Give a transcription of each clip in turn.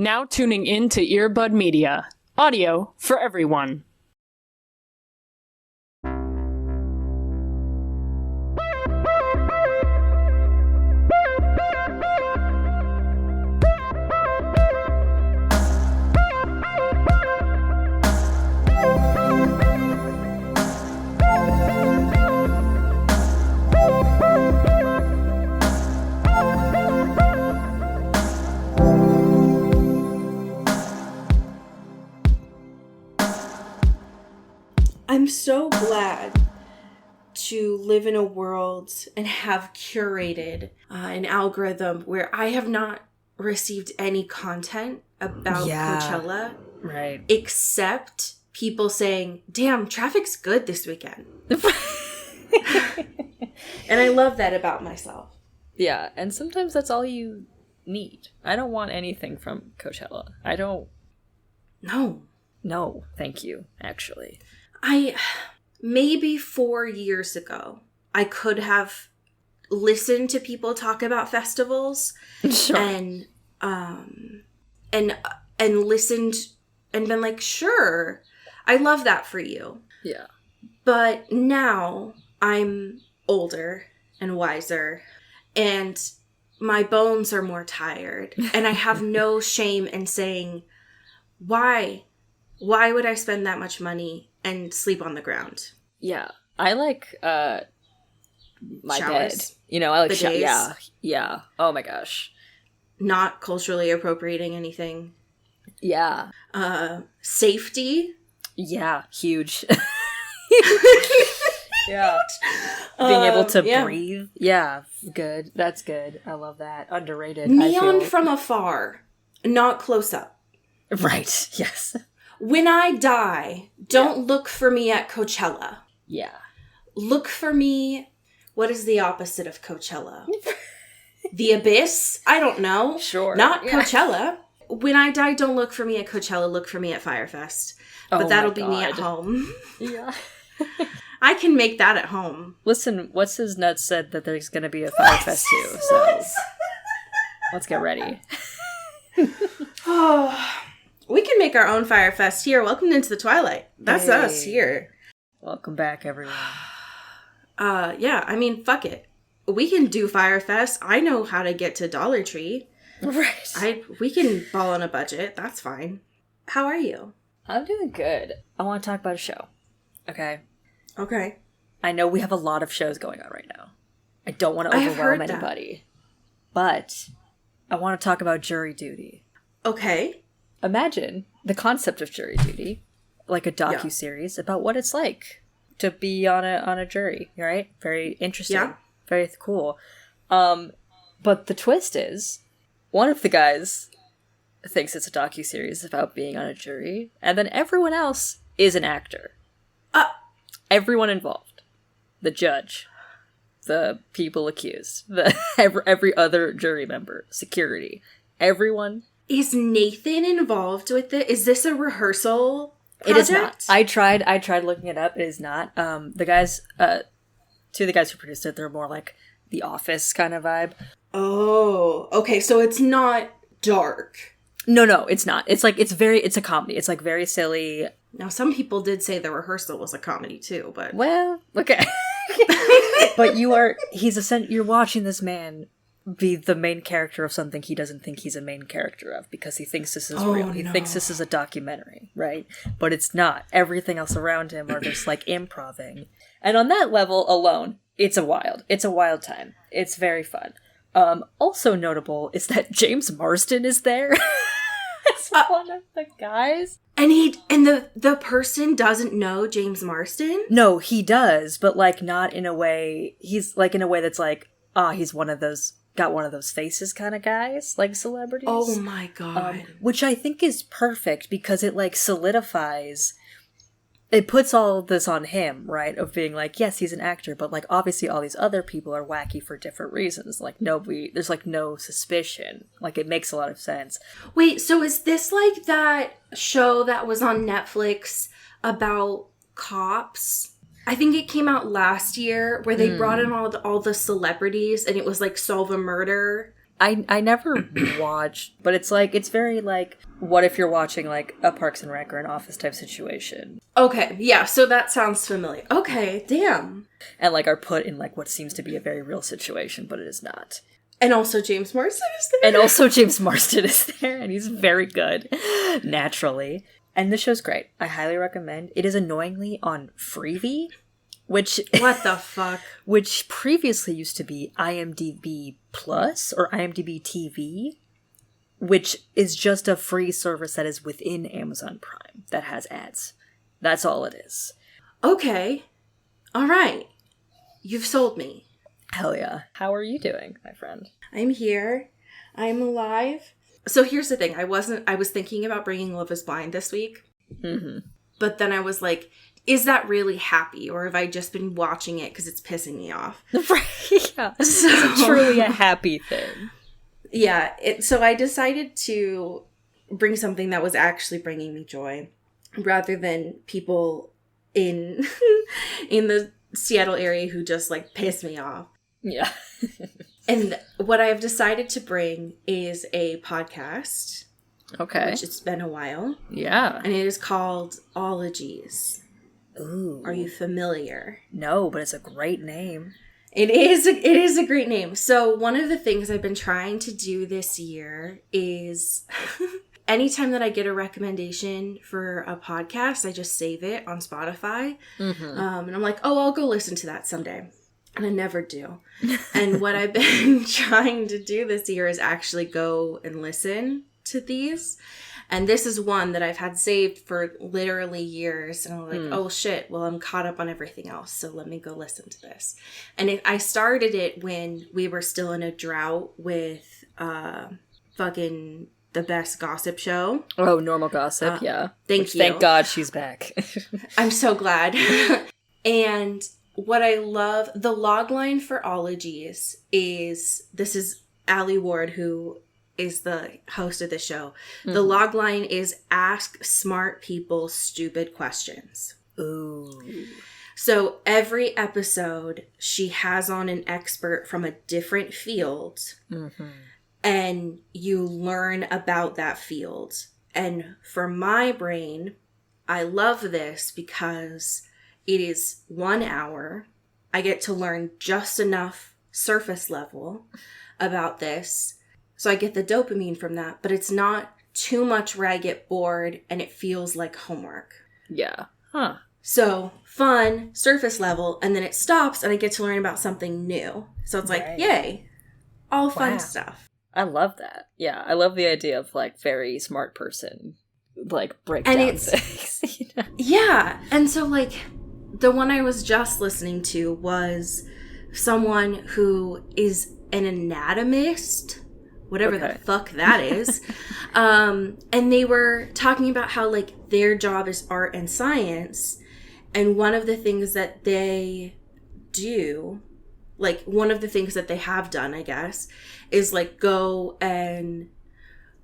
Now tuning in to Earbud Media. Audio for everyone. I'm so glad to live in a world and have curated an algorithm where I have not received any content about Coachella. Right. Except people saying, damn, traffic's good this weekend. And I love that about myself. Yeah, and sometimes that's all you need. I don't want anything from Coachella. I don't... No, thank you, actually. Maybe 4 years ago, I could have listened to people talk about festivals Sure. and listened and been like, sure, I love that for you. Yeah. But now I'm older and wiser and my bones are more tired and I have no shame in saying, why would I spend that much money and sleep on the ground? Yeah. I like, my Showers. bed. You know, I like, Bidets. yeah. Oh my gosh. Not culturally appropriating anything. Yeah. Safety. Yeah, huge. Yeah. Being able to breathe. Yeah, good. That's good. I love that. Underrated. Neon from afar, not close up. Right. Yes. When I die, don't look for me at Coachella. Yeah. Look for me. What is the opposite of Coachella? The abyss? I don't know. Sure. Not Yeah. Coachella. When I die, don't look for me at Coachella. Look for me at Firefest. But that'll be me at home. Yeah. I can make that at home. Listen, What's His Nuts said that there's going to be a Firefest too, so let's get ready. Oh, we can make our own Firefest here. Welcome into the Twilight. That's us here. Welcome back, everyone. Yeah, I mean, fuck it. We can do Firefest. I know how to get to Dollar Tree. Right. We can ball on a budget. That's fine. How are you? I'm doing good. I want to talk about a show. Okay? Okay. I know we have a lot of shows going on right now. I don't want to overwhelm anybody. But I want to talk about jury duty. Okay. Imagine the concept of jury duty, like a docuseries about what it's like to be on a jury, right? Very interesting. Yeah. Very cool. But the twist is, one of the guys thinks it's a docuseries about being on a jury, and then everyone else is an actor. Everyone involved. The judge. The people accused. Every other jury member. Security. Everyone. Is Nathan involved with it? Is this a rehearsal project? It is not. I tried looking it up. It is not. The guys, two of the guys who produced it, they're more like The Office kind of vibe. Oh, okay. So it's not dark. No, it's not. It's a comedy. It's like very silly. Now, some people did say the rehearsal was a comedy too, but Well, okay. But you're watching this man be the main character of something he doesn't think he's a main character of because he thinks this is real. He thinks this is a documentary, right? But it's not. Everything else around him are just like improving. And on that level alone, it's a wild time. It's very fun. Also notable is that James Marsden is there. As one of the guys. And the person doesn't know James Marsden? No, he does, but like not in a way. He's like in a way that's like, he's got one of those faces kind of guys, like celebrities. Oh my god. Which I think is perfect because it like solidifies. It puts all of this on him, right? Of being like, yes, he's an actor, but like obviously all these other people are wacky for different reasons. Like there's like no suspicion. Like it makes a lot of sense. Wait, so is this like that show that was on Netflix about cops? I think it came out last year where they brought in all the celebrities and it was like solve a murder. I never watched, but it's like, it's very like, what if you're watching like a Parks and Rec or an Office type situation? Okay, yeah, so that sounds familiar. Okay, damn. And like are put in like what seems to be a very real situation, but it is not. And also James Marsden is there. And also James Marsden is there, and he's very good, naturally. And the show's great. I highly recommend. It is annoyingly on Freevee, which... What the fuck? Which previously used to be IMDb Plus, or IMDb TV, which is just a free service that is within Amazon Prime that has ads. That's all it is. Okay. All right. You've sold me. Hell yeah. How are you doing, my friend? I'm here. I'm alive. So here's the thing. I was thinking about bringing Love is Blind this week. Mm-hmm. But then I was like, is that really happy? Or have I just been watching it because it's pissing me off? Right, yeah. It's truly a happy thing. Yeah. So I decided to bring something that was actually bringing me joy rather than people in in the Seattle area who just like piss me off. Yeah. And what I've decided to bring is a podcast. Okay. Which it's been a while. Yeah. And it is called Ologies. Ooh. Are you familiar? No, but it's a great name. It is a great name. So one of the things I've been trying to do this year is anytime that I get a recommendation for a podcast, I just save it on Spotify. Mm-hmm. And I'm like, oh, I'll go listen to that someday. And I never do. And what I've been trying to do this year is actually go and listen to these. And this is one that I've had saved for literally years. And I'm like, oh shit, well, I'm caught up on everything else. So let me go listen to this. And I started it when we were still in a drought with fucking The Best Gossip Show. Oh, Normal Gossip, yeah. Thank you. Thank God she's back. I'm so glad. And what I love, the logline for Ologies is, this is Allie Ward, who is the host of the show. Mm-hmm. The logline is ask smart people stupid questions. Ooh. So every episode, she has on an expert from a different field. Mm-hmm. And you learn about that field. And for my brain, I love this because it is 1 hour. I get to learn just enough surface level about this. So I get the dopamine from that, but it's not too much where I get bored and it feels like homework. Yeah. Huh. So fun, surface level, and then it stops and I get to learn about something new. So it's like, yay, all fun stuff. I love that. Yeah, I love the idea of like very smart person, like breakdown things. You know? Yeah, and so like the one I was just listening to was someone who is an anatomist, whatever the fuck that is. And they were talking about how like their job is art and science, and one of the things that they do, like one of the things that they have done, I guess, is like go and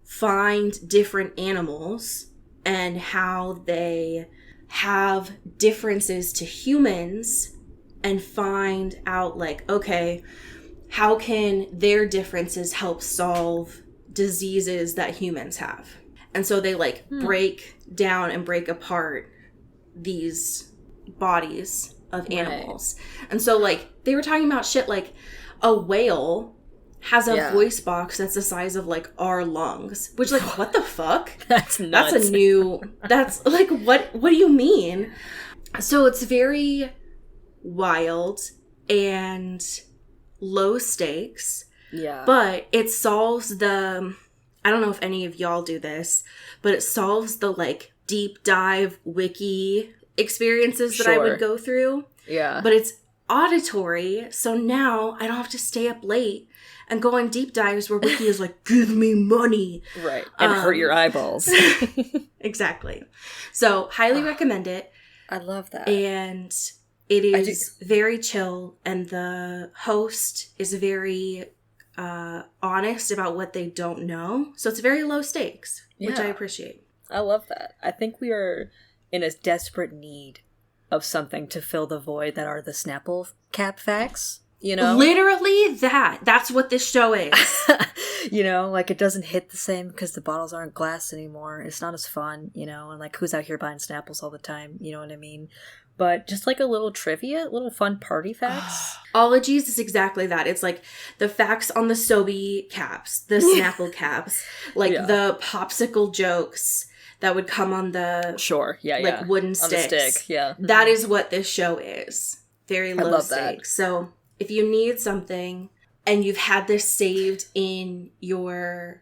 find different animals and how they have differences to humans and find out like, okay, how can their differences help solve diseases that humans have? And so they like break down and break apart these bodies of animals. Right. And so like they were talking about shit like a whale has a voice box that's the size of like our lungs, which like what the fuck? That's nuts. That's like what do you mean? So it's very wild and low stakes. Yeah. But it solves the, I don't know if any of y'all do this, but it solves the like deep dive wiki experiences that I would go through. Yeah. But it's auditory, so now I don't have to stay up late and go on deep dives where wiki is like, give me money. Right. And hurt your eyeballs. Exactly. So highly recommend it. I love that. And it is very chill, and the host is very honest about what they don't know. So it's very low stakes, which I appreciate. I love that. I think we are in a desperate need of something to fill the void that are the Snapple cap facts, you know? Literally that's what this show is. You know, like, it doesn't hit the same because the bottles aren't glass anymore. It's not as fun, you know, and like, who's out here buying Snapples all the time? You know what I mean? But just like a little trivia, little fun party facts. Ologies is exactly that. It's like the facts on the Sobe caps, the Snapple caps, like the popsicle jokes that would come on the wooden sticks. On the stick, yeah. That is what this show is. Very low stakes. So if you need something and you've had this saved in your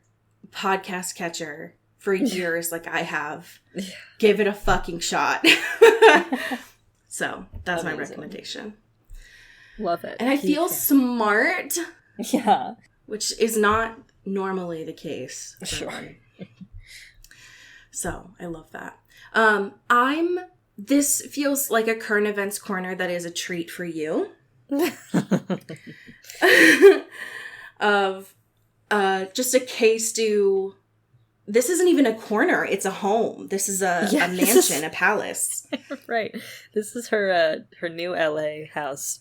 podcast catcher for years like I have, give it a fucking shot. So that's my recommendation. Love it. And I feel smart. Yeah. Which is not normally the case. Sure. So I love that. This feels like a current events corner that is a treat for you. Of just a case to... This isn't even a corner. It's a home. This is a mansion, a palace. Right. This is her new LA house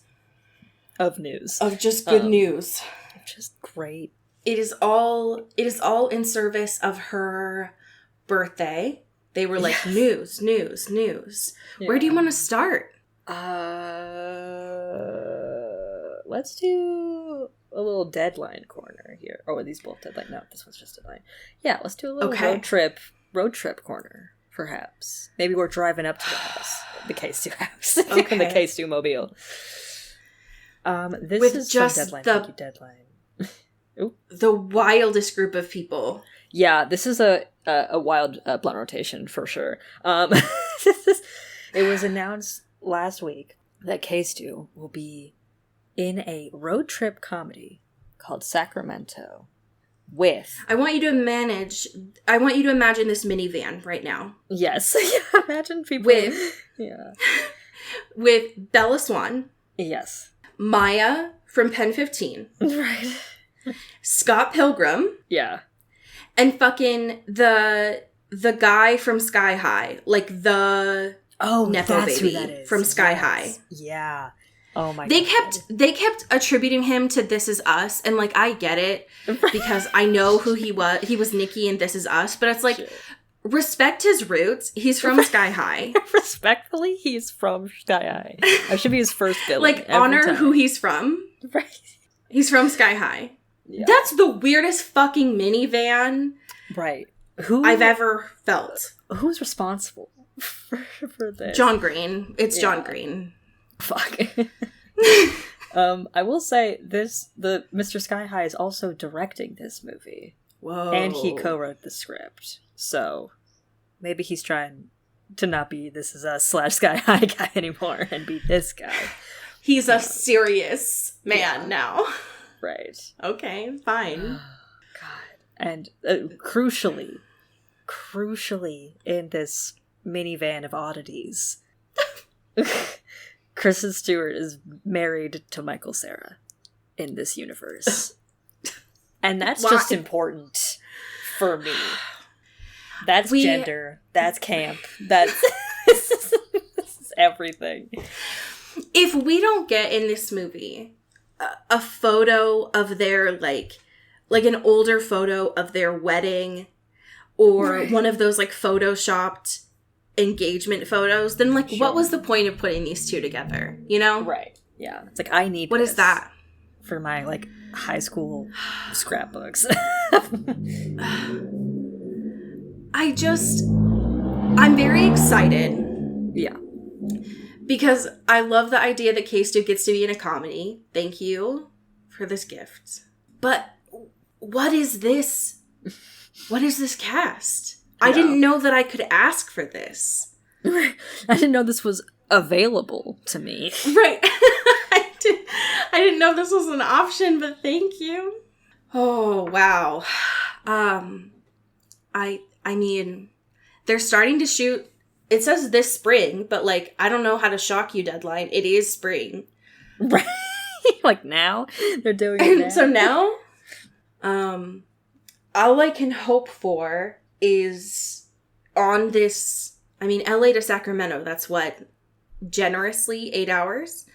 of news. Of just good news. Just great. It is all in service of her birthday. They were like, news. Yeah. Where do you want to start? Let's do a little deadline corner here. Oh, are these both deadline? No, this one's just deadline. Yeah, let's do a little road trip corner, perhaps. Maybe we're driving up to the house, the K2 house, the K2 mobile. This with is just deadline. Thank you, deadline. The wildest group of people. Yeah, this is a wild blunt rotation for sure. It was announced last week that K2 will be in a road trip comedy called Sacramento with... I want you to imagine this minivan right now. Yes. Imagine people... With Bella Swan. Yes. Maya from Pen 15. Right. Scott Pilgrim. Yeah. And fucking the guy from Sky High. Like the Nepo baby who that is. From Sky High. Yeah. Oh my god. They God. kept attributing him to This Is Us, and like I get it because I know who he was. He was Nikki in This Is Us, but it's like respect his roots. He's from Sky High. Respectfully, he's from Sky High. I should be his first villain. Like honor who he's from. Right. He's from Sky High. Yeah. That's the weirdest fucking minivan I've ever felt. Who's responsible for this? John Green. It's John Green. Fuck. I will say the Mr. Sky High is also directing this movie. Whoa. And he co-wrote the script. So maybe he's trying to not be This Is Us / Sky High guy anymore and be this guy. He's a serious man now. Right. Okay, fine. God. And crucially, in this minivan of oddities, Kristen Stewart is married to Michael Cera in this universe. And that's just important for me. That's gender. That's camp. That's this is everything. If we don't get in this movie a photo of their like an older photo of their wedding or one of those like photoshopped engagement photos, then like what was the point of putting these two together, you know? Right. Yeah. It's like I need what is that for my like high school scrapbooks. I'm very excited. Yeah. Because I love the idea that K2 gets to be in a comedy. Thank you for this gift. But what is this? What is this cast? Yeah. I didn't know that I could ask for this. I didn't know this was available to me. Right. I didn't know this was an option, but thank you. Oh, wow. I mean, they're starting to shoot. It says this spring, but like, I don't know how to shock you, deadline. It is spring. Right. Like now? They're doing it now. So now, all I can hope for is on this, I mean, LA to Sacramento, that's what, generously 8 hours?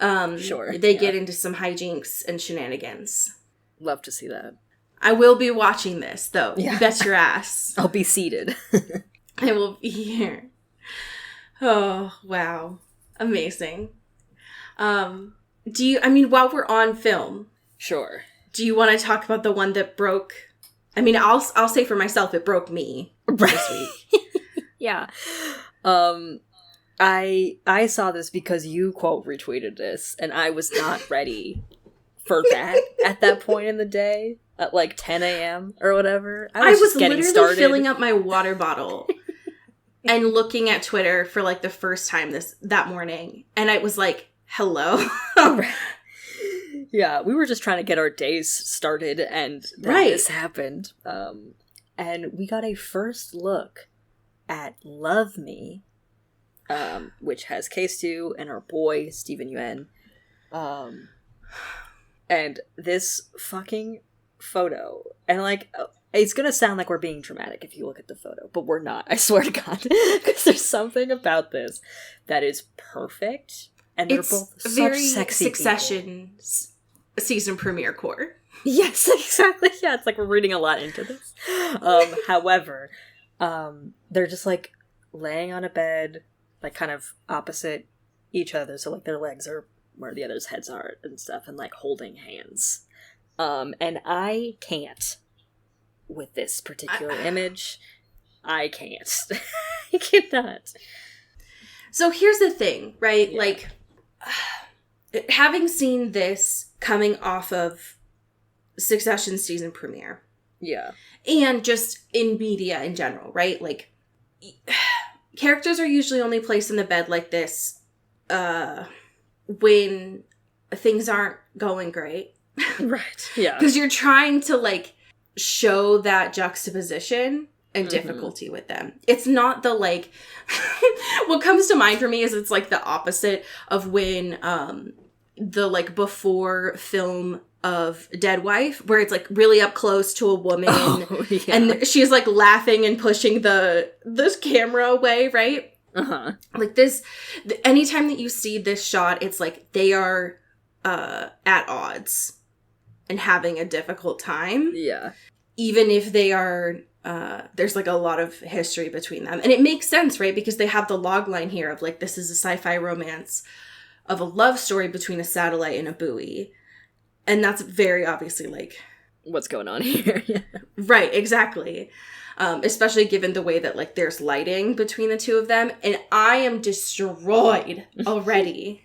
Sure. They get into some hijinks and shenanigans. Love to see that. I will be watching this, though. Yeah. You bet your ass. I'll be seated. I will be here. Oh, wow. Amazing. While we're on film, Sure. do you want to talk about the one that broke? I mean, I'll say for myself, it broke me this week. Yeah. I saw this because you quote retweeted this, and I was not ready for that at that point in the day at like 10 a.m. or whatever. I was just getting literally started. filling up my water bottle and looking at Twitter for like the first time that morning, and I was like, "Hello." Yeah, we were just trying to get our days started, and then this happened. And we got a first look at Love Me, which has K-Stu and our boy, Steven Yeun. And this fucking photo, and like, it's gonna sound like we're being dramatic if you look at the photo, but we're not, I swear to God. Because there's something about this that is perfect, and they're both very such sexy Succession people. Season premiere core. Yes, exactly. Yeah, it's like we're reading a lot into this. However, they're just like laying on a bed, like kind of opposite each other, so like their legs are where the other's heads are and stuff, and like holding hands. And I can't with this particular image. I can't. I cannot. So here's the thing, right? Yeah. Like, having seen this coming off of Succession season premiere. Yeah. And just in media in general, right? Like, characters are usually only placed in the bed like this when things aren't going great. Right. Yeah. Because you're trying to, like, show that juxtaposition and difficulty with them. It's not the, like... what comes to mind for me is it's, like, the opposite of when the, like, before film of Dead Wife, where it's, like, really up close to a woman. Oh, yeah. And she's, like, laughing and pushing this camera away, right? Uh-huh. Like, this... anytime that you see this shot, it's, like, they are at odds and having a difficult time. Yeah. Even if they are, there's like a lot of history between them. And it makes sense, right? Because they have the log line here of like, this is a sci-fi romance of a love story between a satellite and a buoy. And that's very obviously like... what's going on here? Yeah. Right, exactly. Especially given the way that like there's lighting between the two of them. And I am destroyed already.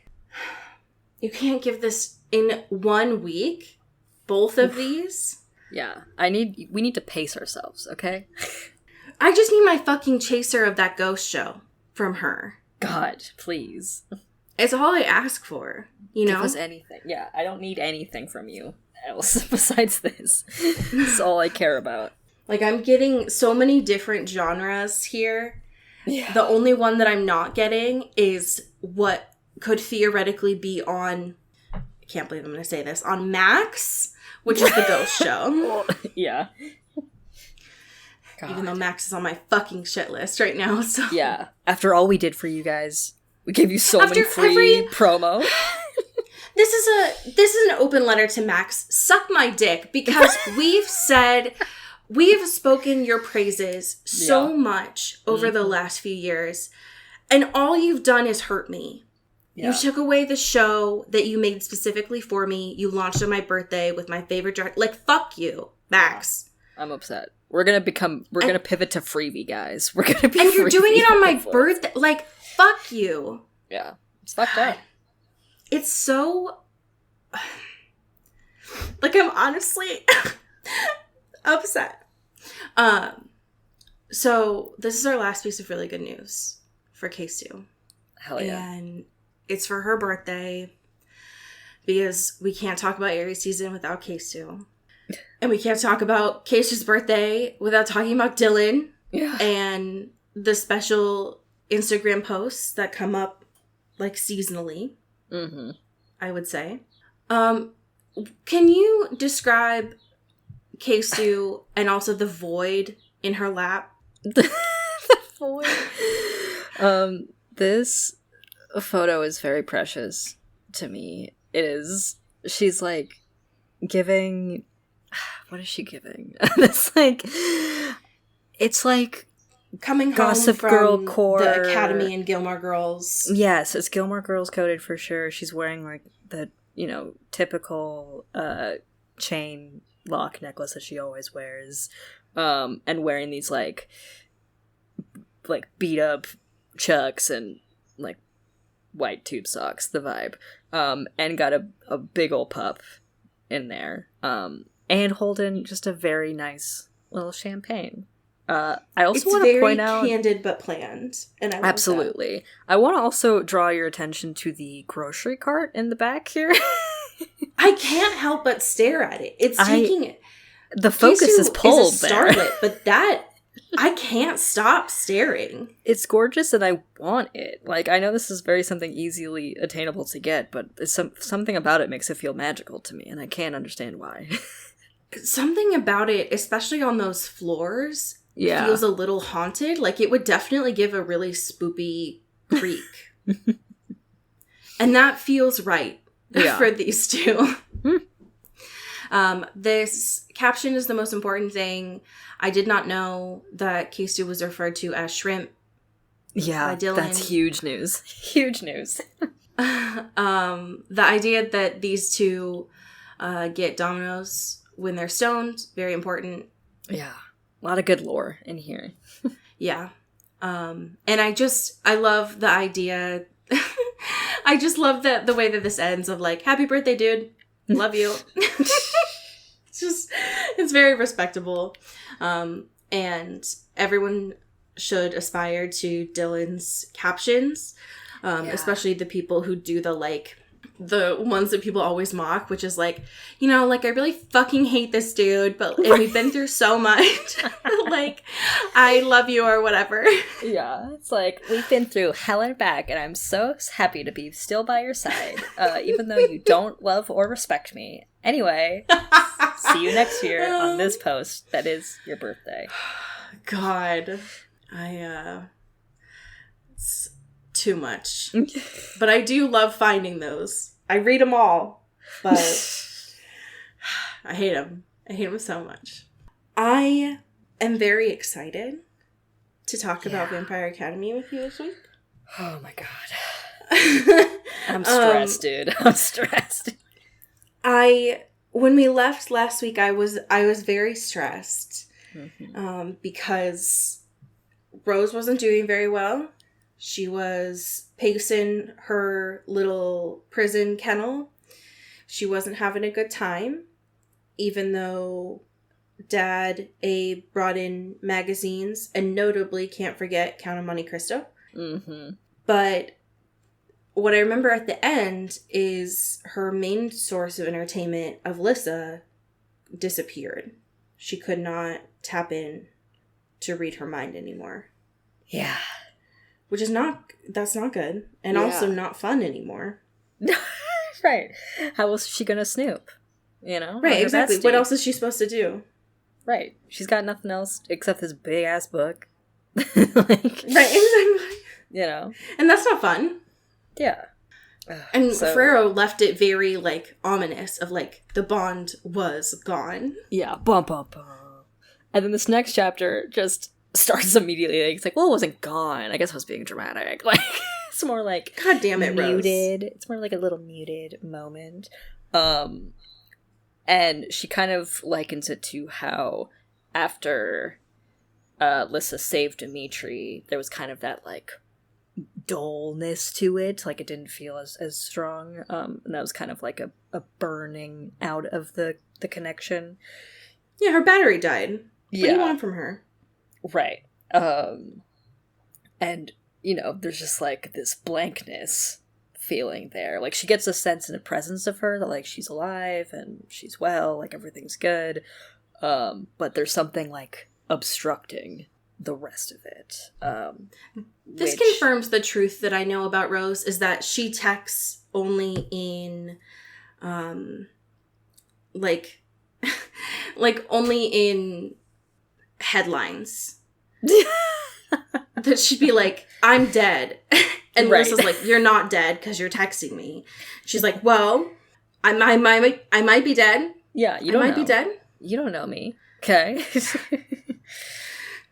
You can't give this in 1 week, both of these. Yeah. We need to pace ourselves, okay? I just need my fucking chaser of that ghost show from her. God, please. It's all I ask for, you know? Give us anything. Yeah, I don't need anything from you else besides this. It's all I care about. Like, I'm getting so many different genres here. Yeah. The only one that I'm not getting is what could theoretically be on... I can't believe I'm going to say this. On Max, which is the ghost show. Yeah. God. Even though Max is on my fucking shit list right now, so... Yeah. After all we did for you guys, we gave you so many free promo. This is an open letter to Max. Suck my dick, because we've spoken your praises so much over the last few years, and all you've done is hurt me. Yeah. You took away the show that you made specifically for me. You launched on my birthday with my favorite director. Like, fuck you, Max. Yeah. I'm upset. We're gonna pivot to freebie, guys. We're gonna be and you're doing it on my birthday. Like, fuck you. Yeah. It's fucked up. It's so... like, I'm honestly upset. So, this is our last piece of really good news for K-Stu. Hell yeah. And it's for her birthday, because we can't talk about Aries season without K-Stu. And we can't talk about K-Stu's birthday without talking about Dylan. Yeah. And the special Instagram posts that come up, like, seasonally. Mm-hmm. I would say. Can you describe K-Stu and also the void in her lap? The void. This photo is very precious to me. It is. She's like giving what is she giving? It's like coming Gossip home Girl from core. the Academy and Gilmore Girls. Yes, it's Gilmore Girls coded for sure. She's wearing like the, typical chain lock necklace that she always wears, and wearing these like beat up Chucks and like white tube socks, the vibe, and got a big old pup in there, and holding just a very nice little champagne. I also want to point out, it's very candid but planned, and I love absolutely. that. I want to also draw your attention to the grocery cart in the back here. I can't help but stare at it. It's taking it. The focus is pulled there, but that I can't stop staring. It's gorgeous, and I want it. Like, I know this is something easily attainable to get, but it's something about it makes it feel magical to me, and I can't understand why. Something about it, especially on those floors, feels a little haunted. Like, it would definitely give a really spoopy creak. And that feels right for these two. This caption is the most important thing. I did not know that Casey was referred to as shrimp. Yeah, that's huge news. Huge news. The idea that these two get dominoes when they're stoned, very important. Yeah. A lot of good lore in here. Yeah. And I love the idea. I just love that the way that this ends of like, happy birthday, dude. Love you. It's very respectable. And everyone should aspire to Dylan's captions, especially the people who do the ones that people always mock, which is like, I really fucking hate this dude, and we've been through so much. Like, I love you or whatever. Yeah, it's like, we've been through hell and back, and I'm so happy to be still by your side, even though you don't love or respect me. Anyway, see you next year on this post that is your birthday. God, it's too much. But I do love finding those. I read them all, but I hate them. I hate them so much. I am very excited to talk about Vampire Academy with you this week. Oh my god. I'm stressed, dude. I'm stressed. When we left last week, I was very stressed because Rose wasn't doing very well. She was pacing her little prison kennel. She wasn't having a good time, even though Dad, Abe, brought in magazines, and notably, can't forget, Count of Monte Cristo. Mm-hmm. But what I remember at the end is her main source of entertainment, of Lissa, disappeared. She could not tap in to read her mind anymore. Yeah. Which is that's not good. And also not fun anymore. Right. How else is she gonna snoop? Right, exactly. What else is she supposed to do? Right. She's got nothing else except this big ass book. Right, exactly. And that's not fun. Yeah. And Ferrero left it very, ominous of, the bond was gone. Yeah. Bum, bum, bum. And then this next chapter just starts immediately. It's like, well, it wasn't gone. I guess I was being dramatic. It's more like... God damn it, muted. Rose. It's more like a little muted moment. And she kind of likens it to how after Lissa saved Dimitri, there was kind of that, dullness to it. It didn't feel as strong. And that was kind of like a burning out of the connection. Yeah, her battery died. What do you want from her? Right. And, there's just, this blankness feeling there. She gets a sense and a presence of her that, she's alive and she's well, everything's good. But there's something, obstructing the rest of it. This confirms the truth that I know about Rose, is that she texts only in, only in headlines. That she'd be like, I'm dead. And right. Melissa's like, you're not dead because you're texting me. She's like, well, I might be dead. Yeah, you don't know. I might be dead. You don't know me. Okay.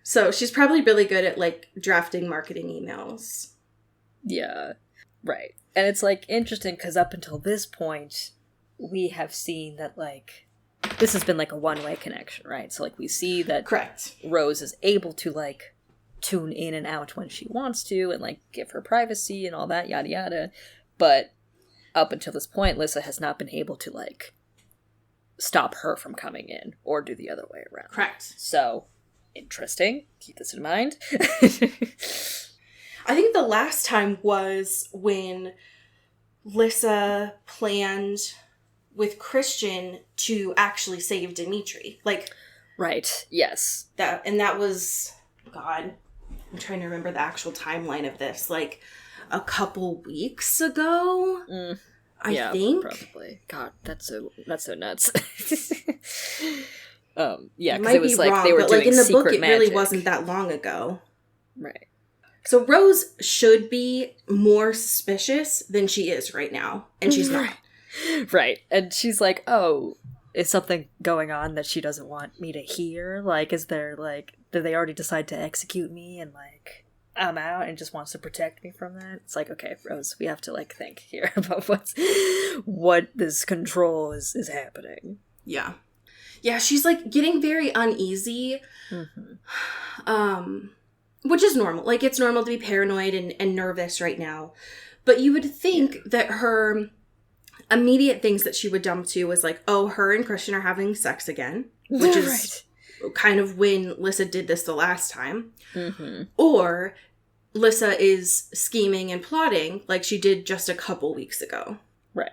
So she's probably really good at, like, drafting marketing emails. Yeah. Right. And it's, like, interesting because up until this point, we have seen that, like, this has been, like, a one-way connection, right? So, like, we see that Correct. Rose is able to, like, tune in and out when she wants to and, like, give her privacy and all that, yada yada. But up until this point, Lissa has not been able to, like, stop her from coming in or do the other way around. Correct. So, interesting. Keep this in mind. I think the last time was when Lissa planned with Christian to actually save Dimitri. Like, Right, yes. that was, God, I'm trying to remember the actual timeline of this. Like, a couple weeks ago, I think. Probably. God, that's so nuts. Yeah, because might it was be like wrong, they were but, doing like, in the secret book, it magic. really wasn't that long ago. Right. So Rose should be more suspicious than she is right now, and she's not. Right. And she's like, oh, is something going on that she doesn't want me to hear? Like, is there, like, did they already decide to execute me and, like, I'm out and just wants to protect me from that? It's like, okay, Rose, we have to, like, think here about what this control is happening. Yeah. Yeah, she's, like, getting very uneasy. Which is normal. Like, it's normal to be paranoid and nervous right now. But you would think that her immediate things that she would jump to was like, oh, her and Christian are having sex again. Which is kind of when Lissa did this the last time. Or Lissa is scheming and plotting like she did just a couple weeks ago. Right.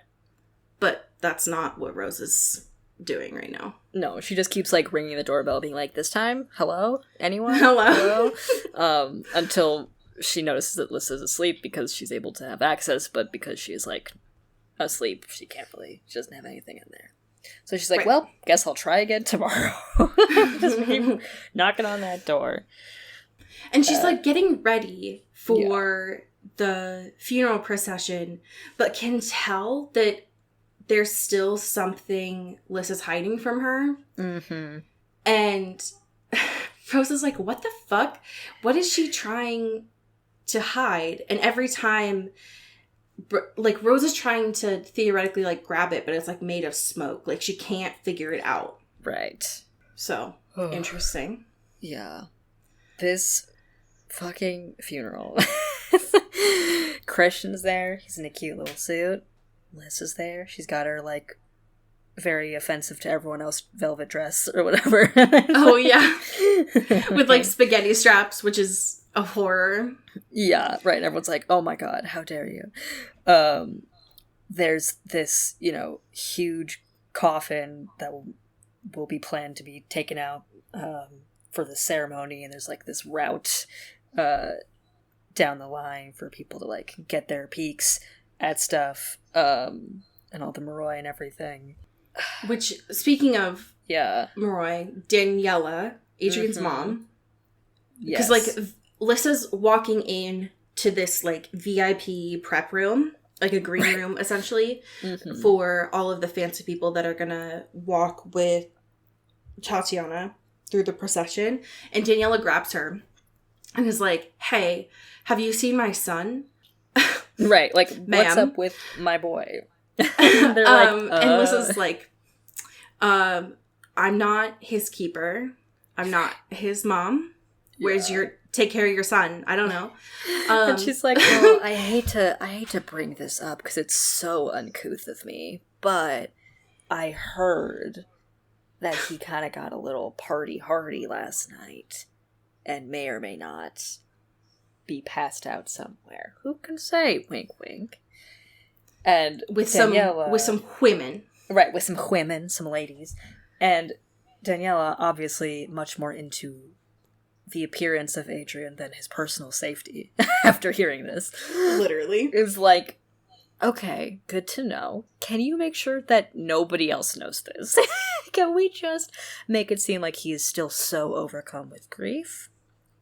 But that's not what Rose is doing right now. No, she just keeps, like, ringing the doorbell, being like, this time? Hello? Anyone? Hello? Until she notices that Lissa's asleep because she's able to have access, but because she's, like, asleep, she doesn't have anything in there. So she's like, well, guess I'll try again tomorrow. Just keep knocking on that door. And she's, like, getting ready for the funeral procession, but can tell that there's still something Lissa's hiding from her. And Rose is like, what the fuck? What is she trying to hide? And every time, like, Rose is trying to theoretically, like, grab it, but it's, like, made of smoke. Like, she can't figure it out. Right. So, interesting. Yeah. This fucking funeral. Christian's there. He's in a cute little suit. Liz is there. She's got her, like, very offensive to everyone else velvet dress or whatever. Oh, yeah. With, like, spaghetti straps, which is a horror. Yeah, right. And everyone's like, oh my god, how dare you. There's this, huge coffin that will be planned to be taken out for the ceremony, and there's, like, this route down the line for people to, like, get their peeks at stuff, and all the Moroi and everything. Which, speaking of Moroi, Daniela, Adrian's mom, because, like, Lissa's walking in to this, like, VIP prep room, like a green room, essentially, for all of the fancy people that are gonna walk with Tatiana through the procession, and Daniela grabs her and is like, hey, have you seen my son? Right, like, what's up with my boy? They're like, and Lissa's like, I'm not his keeper. I'm not his mom. Where's take care of your son? I don't know. And she's like, well, I hate to bring this up because it's so uncouth of me, but I heard that he kind of got a little party-hardy last night and may or may not be passed out somewhere. Who can say? Wink, wink. And with Daniela, some women, right? With some women, some ladies, and Daniela obviously much more into the appearance of Adrian than his personal safety. After hearing this, literally, is like, okay, good to know. Can you make sure that nobody else knows this? Can we just make it seem like he is still so overcome with grief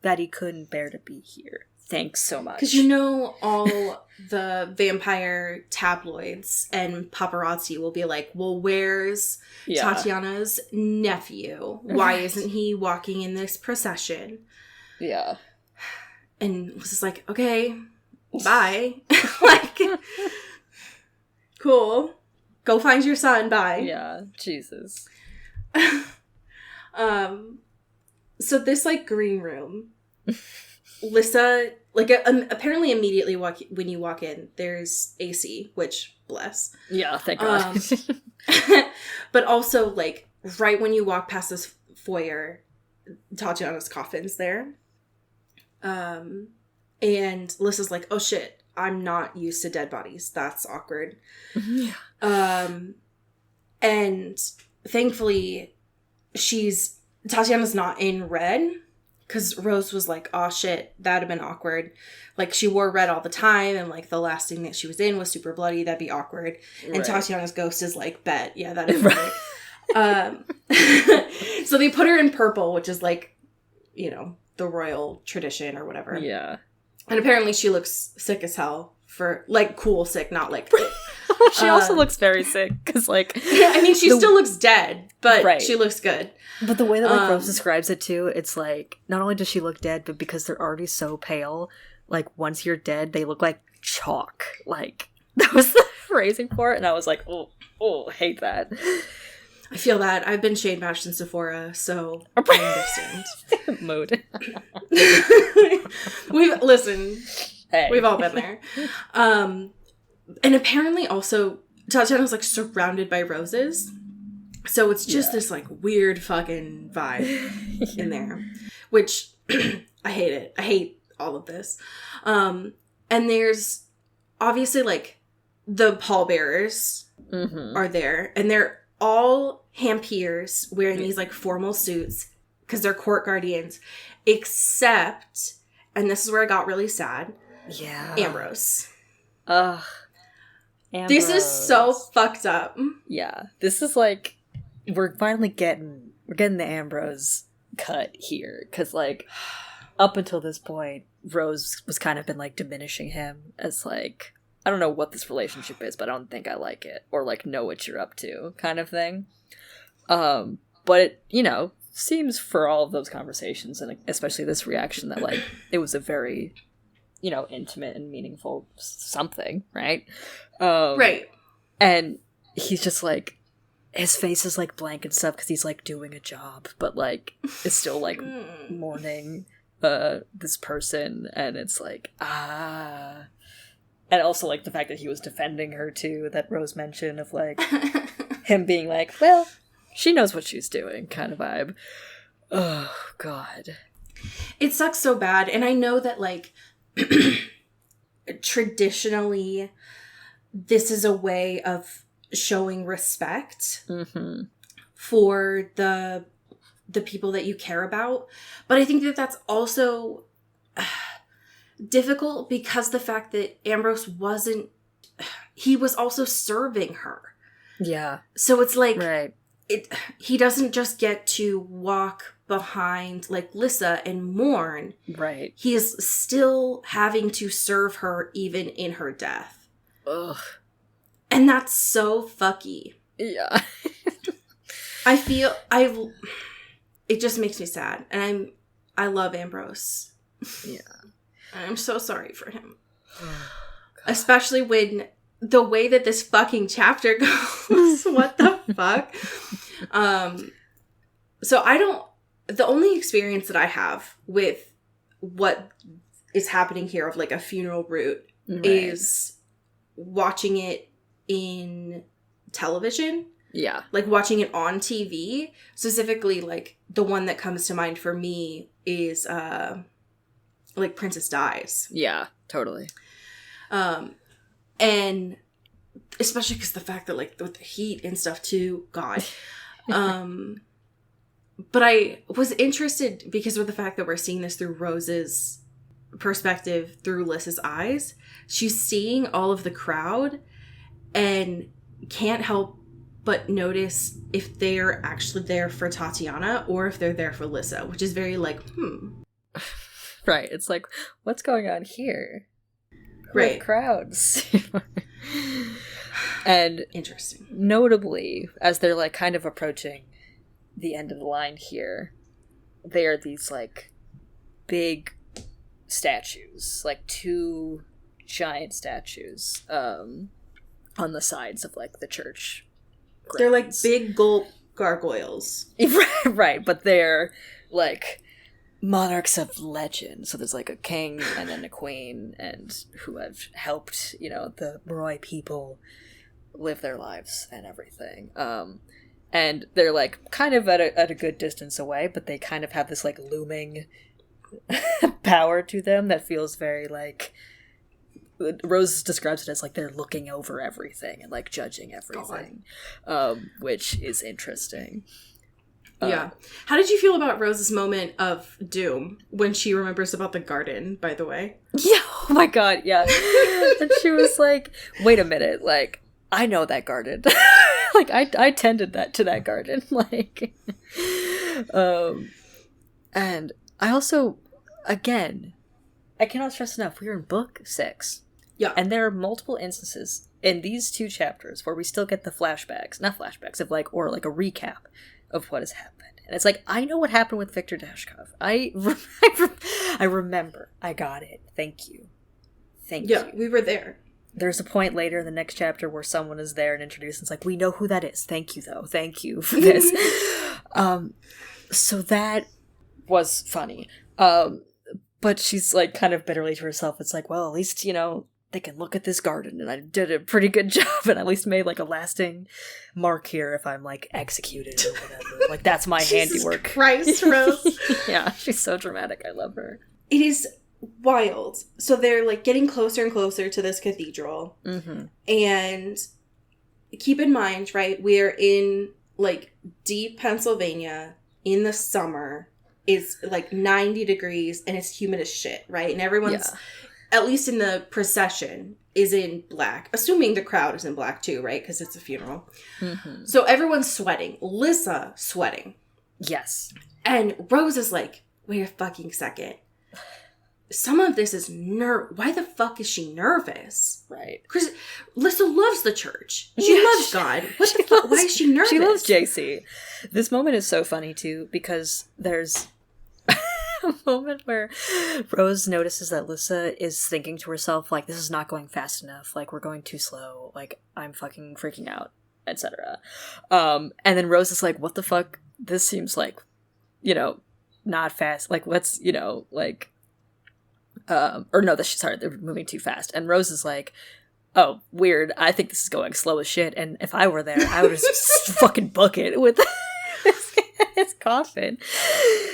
that he couldn't bear to be here. Thanks so much. Because all the vampire tabloids and paparazzi will be like, well, where's Tatiana's nephew? Why isn't he walking in this procession? Yeah. And was just like, okay, bye. Like, cool. Go find your son, bye. Yeah, Jesus. So this, like, green room... Lissa, like, apparently immediately when you walk in, there's AC, which, bless. Yeah, thank God. But also, like, right when you walk past this foyer, Tatiana's coffin's there. And Lissa's like, oh shit, I'm not used to dead bodies. That's awkward. Yeah. And thankfully, Tatiana's not in red. Because Rose was like, oh shit, that'd have been awkward. Like, she wore red all the time, and, like, the last thing that she was in was super bloody. That'd be awkward. And right. Tatiana's ghost is like, bet. Yeah, that is right. So they put her in purple, which is, like, the royal tradition or whatever. Yeah. And apparently she looks sick as hell for, like, cool sick, not like... She also looks very sick, because, like... I mean, she still looks dead, but she looks good. But the way that, like, Rose describes it, too, it's like, not only does she look dead, but because they're already so pale, like, once you're dead, they look like chalk. Like, that was the phrasing for it, and I was like, I hate that. I feel that. I've been shade matched in Sephora, so I understand. Mood. We've all been there. And apparently also, Tatiana's, like, surrounded by roses. So it's just this, like, weird fucking vibe in there. Which, I hate it. I hate all of this. And there's, obviously, like, the pallbearers are there. And they're all Hampiers wearing these, like, formal suits. Because they're court guardians. Except, and this is where I got really sad, Ambrose. Ugh. Ambrose. This is so fucked up. Yeah. This is, like... We're finally getting the Ambrose cut here, because, like, up until this point, Rose was kind of been, like, diminishing him as, like, I don't know what this relationship is, but I don't think I like it, or, like, know what you're up to, kind of thing. But it, seems for all of those conversations, and especially this reaction, that, like, it was a very, intimate and meaningful something, right? Right. And he's just, like, his face is, like, blank and stuff because he's, like, doing a job, but, like, is still, like, mourning this person, and it's like, And also, like, the fact that he was defending her, too, that Rose mentioned, of, like, him being like, well, she knows what she's doing, kind of vibe. Oh, God. It sucks so bad, and I know that, like, traditionally, this is a way of showing respect for the people that you care about. But I think that that's also difficult because the fact that Ambrose he was also serving her. Yeah. So it's like, he doesn't just get to walk behind, like, Lissa and mourn. Right. He is still having to serve her even in her death. Ugh. And that's so fucky. Yeah. It just makes me sad. And I love Ambrose. Yeah. I'm so sorry for him. Especially when the way that this fucking chapter goes. What the fuck? So the only experience that I have with what is happening here of, like, a funeral route is watching it in television. Yeah. Like, watching it on TV. Specifically, like, the one that comes to mind for me is, like, Princess Dies. Yeah, totally. And especially because the fact that, like, with the heat and stuff, too, God. But I was interested because of the fact that we're seeing this through Rose's perspective, through Lissa's eyes. She's seeing all of the crowd and can't help but notice if they're actually there for Tatiana or if they're there for Lissa, which is very, like, Right. It's like, what's going on here? Right. Crowds. And interesting. Notably, as they're like kind of approaching the end of the line here, they are these like big statues, like 2 giant statues on the sides of like the church grounds. They're like big gold gargoyles. Right, but they're like monarchs of legend. So there's like a king and then a queen, and who have helped, the Roy people live their lives and everything. And they're like kind of at a good distance away, but they kind of have this like looming power to them that feels very like, Rose describes it as like they're looking over everything and like judging everything, which is interesting. Yeah. How did you feel about Rose's moment of doom when she remembers about the garden, by the way? Yeah, oh my god, yeah. And she was like, wait a minute, like, I know that garden. Like, I tended to that garden. Like, and I also, again, I cannot stress enough, we are in book 6. Yeah. And there are multiple instances in these 2 chapters where we still get the not flashbacks, of like, or like a recap of what has happened. And it's like, I know what happened with Victor Dashkov. I remember. I got it. Thank you. Yeah, we were there. There's a point later in the next chapter where someone is there and introduced, and it's like, we know who that is. Thank you, though. Thank you for this. So that was funny. But she's like kind of bitterly to herself. It's like, well, at least, they can look at this garden, and I did a pretty good job, and at least made like a lasting mark here if I'm like executed or whatever. Like, that's my handiwork. Christ, Rose. Yeah, she's so dramatic. I love her. It is wild. So they're like getting closer and closer to this cathedral. Mm-hmm. And keep in mind, right, we're in like deep Pennsylvania in the summer. It's like 90 degrees and it's humid as shit, right? And everyone's, at least in the procession, is in black. Assuming the crowd is in black too, right? Because it's a funeral. Mm-hmm. So everyone's sweating. Lissa sweating. Yes. And Rose is like, wait a fucking second. Some of this is why the fuck is she nervous? Right. Because Lissa loves the church. She loves God. What the fuck? Why is she nervous? She loves JC. This moment is so funny too, because there's a moment where Rose notices that Lissa is thinking to herself, like, this is not going fast enough, like, we're going too slow, like, I'm fucking freaking out, etc. And then Rose is like, what the fuck? This seems like, not fast. Like, let's, like, or no, they're moving too fast. And Rose is like, oh, weird, I think this is going slow as shit, and if I were there, I would just fucking book it with his coffin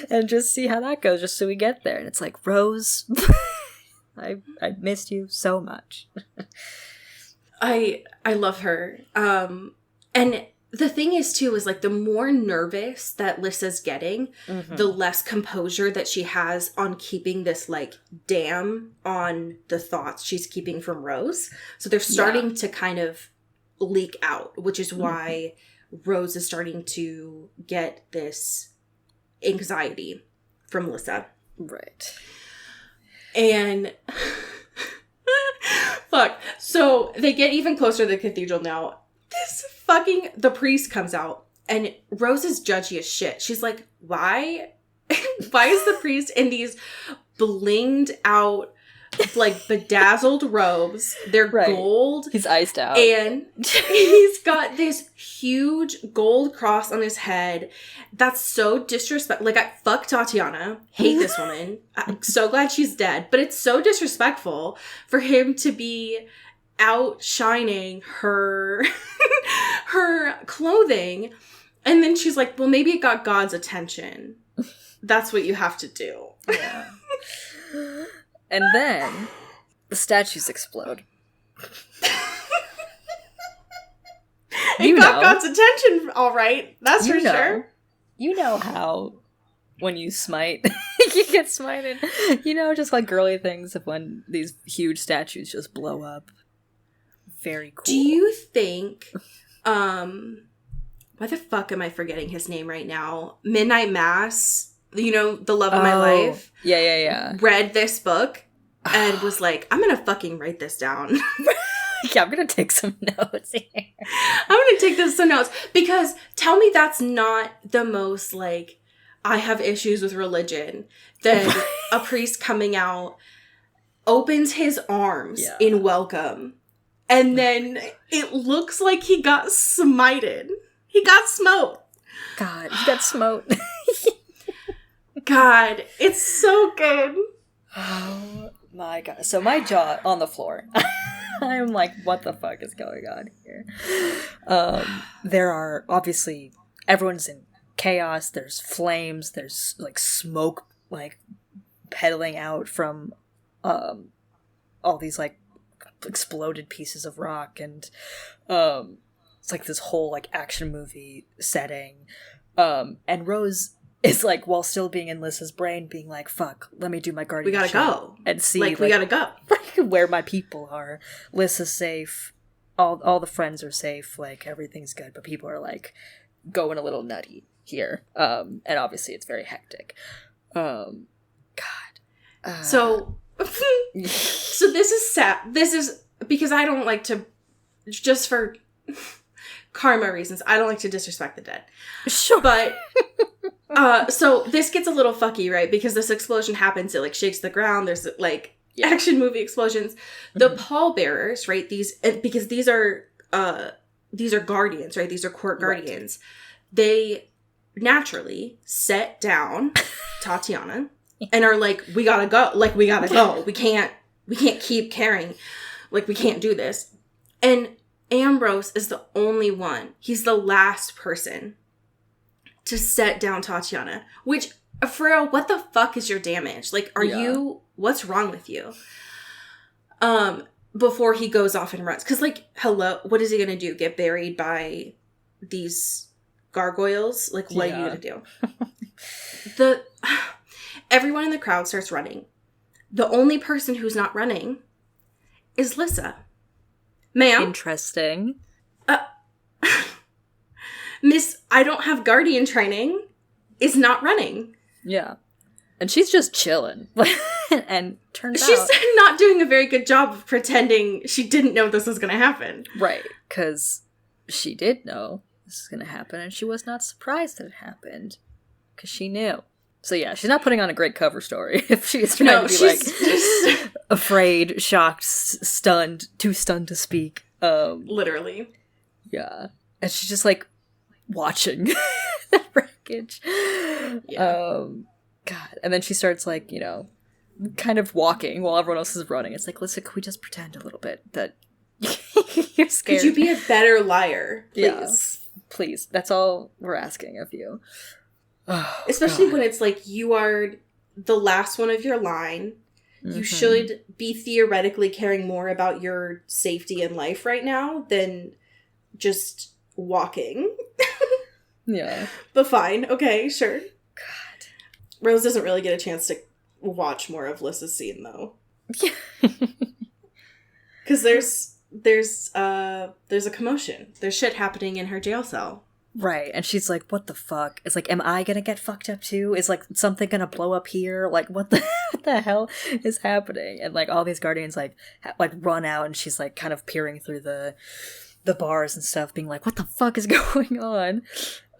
and just see how that goes, just so we get there. And it's like, Rose, I missed you so much. I love her. And the thing is, too, is like the more nervous that Lissa's getting, mm-hmm. the less composure that she has on keeping this like dam on the thoughts she's keeping from Rose. So they're starting to kind of leak out, which is why Rose is starting to get this anxiety from Lissa. Right. And fuck. So they get even closer to the cathedral now. The priest comes out, and Rose is judgy as shit. She's like, why is the priest in these blinged out, like, bedazzled robes? They're gold. He's iced out. And he's got this huge gold cross on his head. That's so disrespectful. Like, fuck Tatiana. Hate this woman. I'm so glad she's dead. But it's so disrespectful for him to be outshining her clothing. And then she's like, well, maybe it got God's attention. That's what you have to do. Yeah. And then the statues explode. It got God's attention, all right. That's for sure. You know how when you smite, you get smited. Just like girly things of when these huge statues just blow up. Very cool. Do you think, why the fuck am I forgetting his name right now? Midnight Mass you know, the love of my life. Yeah. Read this book and was like, I'm gonna fucking write this down. Yeah, I'm gonna take some notes here. I'm gonna take some notes. Because tell me that's not the most, like, I have issues with religion. Then a priest coming out opens his arms in welcome. And then it looks like he got smited. He got smote. God, he got smote. God, it's so good. Oh my God. So my jaw on the floor. I'm like, what the fuck is going on here? There are, obviously, everyone's in chaos. There's flames. There's, like, smoke, like, peddling out from all these, like, exploded pieces of rock. And it's, like, this whole, like, action movie setting. And Rose is, like, while still being in Lissa's brain, being like, fuck, let me do my guardian. We gotta go. And see, like, we gotta go. Where my people are. Lissa's safe. All the friends are safe. Like, everything's good. But people are, like, going a little nutty here. And obviously it's very hectic. God. So this is sad. This is, because I don't like to, just for karma reasons, I don't like to disrespect the dead. Sure. But, so this gets a little fucky, right? Because this explosion happens, it, like, shakes the ground. There's, like, action movie explosions. The pallbearers, right? Because these are guardians, right? These are court guardians. Right. They naturally set down Tatiana and are like, we gotta go. Like, we gotta go. We can't keep carrying. Like, we can't do this. And Ambrose is the only one. He's the last person to set down Tatiana. Which, for real, what the fuck is your damage? Like, what's wrong with you? Before he goes off and runs. Because, like, hello, what is he gonna do? Get buried by these gargoyles? Like, what are you gonna do? Everyone in the crowd starts running. The only person who's not running is Lissa. Ma'am. Interesting. Miss, I don't have guardian training, is not running. Yeah. And she's just chilling. And turns out... She's not doing a very good job of pretending she didn't know this was going to happen. Right. Because she did know this was going to happen, and she was not surprised that it happened. Because she knew. So yeah, she's not putting on a great cover story if she's trying to be, like, afraid, shocked, stunned, too stunned to speak. Literally. Yeah. And she's just, like, watching the wreckage. Yeah. God. And then she starts, like, you know, kind of walking while everyone else is running. It's like, listen, could we just pretend a little bit that you're scared? Could you be a better liar, please? Yeah, please. That's all we're asking of you. Oh, especially when it's like, you are the last one of your line. Mm-hmm. You should be theoretically caring more about your safety and life right now than just walking. Yeah. But fine. Okay, sure. God. Rose doesn't really get a chance to watch more of Lissa's scene, though. Yeah. Because there's a commotion. There's shit happening in her jail cell. Right, and she's like, what the fuck? It's like, am I gonna get fucked up too? Is, like, something gonna blow up here? Like, what the hell is happening? And, like, all these guardians, like, run out, and she's, like, kind of peering through the bars and stuff, being like, what the fuck is going on?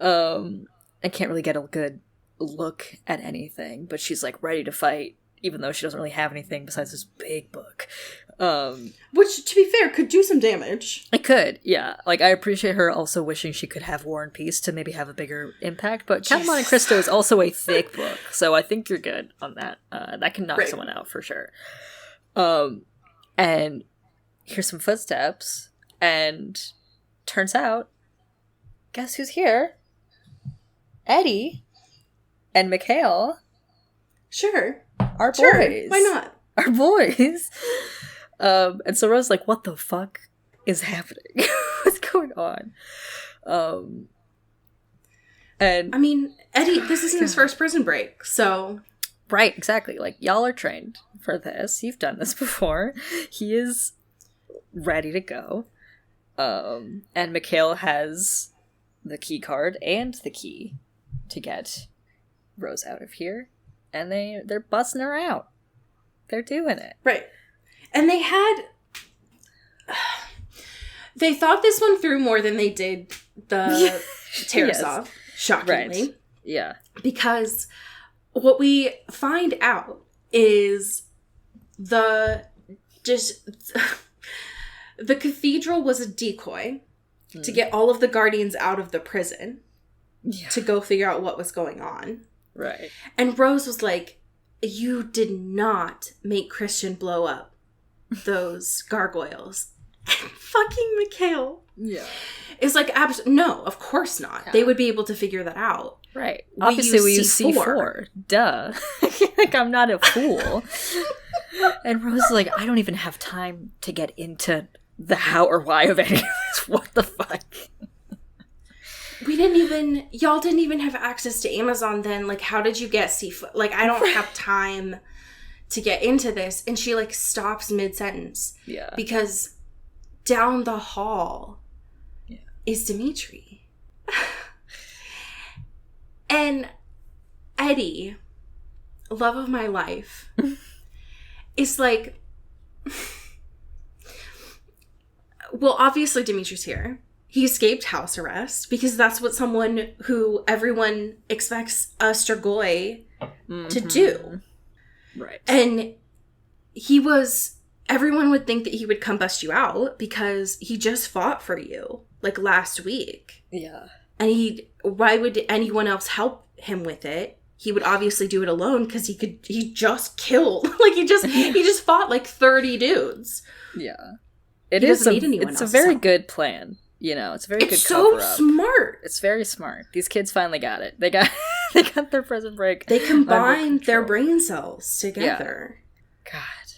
I can't really get a good look at anything, but she's, like, ready to fight, even though she doesn't really have anything besides this big book. Which, to be fair, could do some damage. It could, yeah. Like, I appreciate her also wishing she could have War and Peace to maybe have a bigger impact, but Count of Monte Cristo is also a thick book, so I think you're good on that. That can knock someone out for sure. And here's some footsteps, and turns out, guess who's here? Eddie and Mikhail. Sure. Our boys. Why not? Our boys. And so Rose's like, what the fuck is happening? What's going on? And I mean, Eddie, this isn't his first prison break, so... Right, exactly. Like, y'all are trained for this. You've done this before. He is ready to go. And Mikhail has the key card and the key to get Rose out of here, and they're busting her out. They're doing it. Right. And they thought this one through more than they did the Tarasov, shockingly. Right. Yeah. Because what we find out is the cathedral was a decoy to get all of the guardians out of the prison to go figure out what was going on. Right. And Rose was like, you did not make Christian blow up those gargoyles. And fucking Mikhail is like, no, of course not. Yeah. They would be able to figure that out. Right. Obviously we use C4. Duh. Like, I'm not a fool. And Rose is like, I don't even have time to get into the how or why of any of this. What the fuck? Y'all didn't even have access to Amazon then. Like, how did you get C4? Like, I don't have time to get into this. And she, like, stops mid-sentence. Yeah. Because down the hall is Dimitri. And Eddie, love of my life, is like, well, obviously Dimitri's here. He escaped house arrest because that's what someone who everyone expects a Strigoi to do. Right. And everyone would think that he would come bust you out because he just fought for you, like, last week. Yeah. And why would anyone else help him with it? He would obviously do it alone because he just killed. Like, he just fought like 30 dudes. Yeah. It's a very good plan. You know, it's a very good cover-up. It's so smart. It's very smart. These kids finally got it. They got their prison break. They combined their brain cells together. Yeah. God.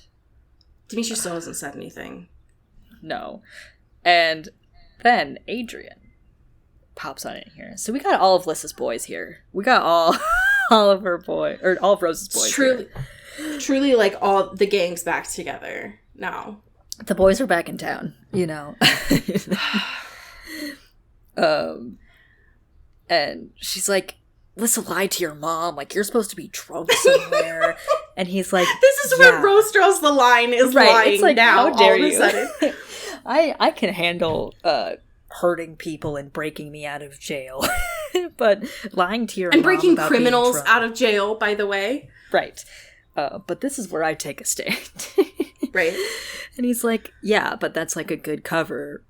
Dimitri still hasn't said anything. No. And then Adrian pops on in here. So we got all of Lissa's boys here. We got all of her all of Rose's boys. Truly, like, all the gang's back together now. The boys are back in town, you know. And she's like, Lissa lied to your mom. Like, you're supposed to be drunk somewhere. And he's like, this is where Rose draws the line is lying. It's like, now, how dare you? I can handle hurting people and breaking me out of jail. But lying to your mom and breaking about criminals out of jail, by the way. Right. But this is where I take a stand. Right. And he's like, yeah, but that's like a good cover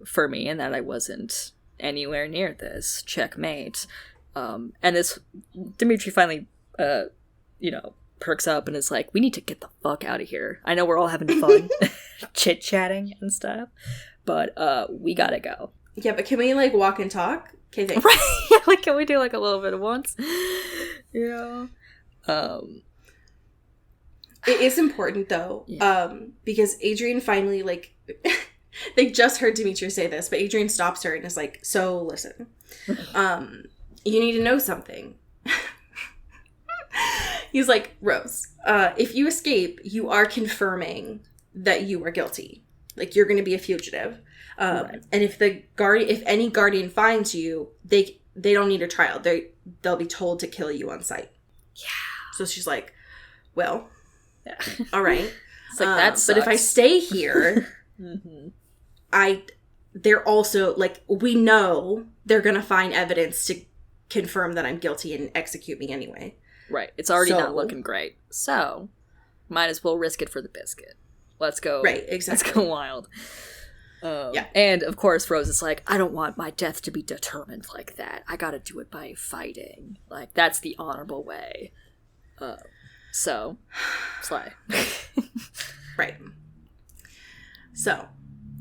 for me and that I wasn't anywhere near this. Checkmate. And this Dimitri finally, perks up and is like, we need to get the fuck out of here. I know we're all having fun chit-chatting and stuff, but we gotta go. Yeah, but can we, like, walk and talk? Okay, thanks. Right? Yeah, like, can we do, like, a little bit at once? You know? It is important, though, because Adrian finally, like, they just heard Dimitri say this, but Adrian stops her and is like, so, listen, you need to know something. He's like, Rose, if you escape, you are confirming that you are guilty. Like, you're going to be a fugitive. Right. And if any guardian finds you, they don't need a trial. They'll be told to kill you on sight. Yeah. So she's like, well... Yeah. All right. It's like, that sucks. But if I stay here, they're also, like, we know they're going to find evidence to confirm that I'm guilty and execute me anyway. Right. It's already not looking great. So, might as well risk it for the biscuit. Let's go. Right, exactly. Let's go wild. Yeah. And, of course, Rose is like, I don't want my death to be determined like that. I gotta do it by fighting. Like, that's the honorable way. So, slay. Right. So,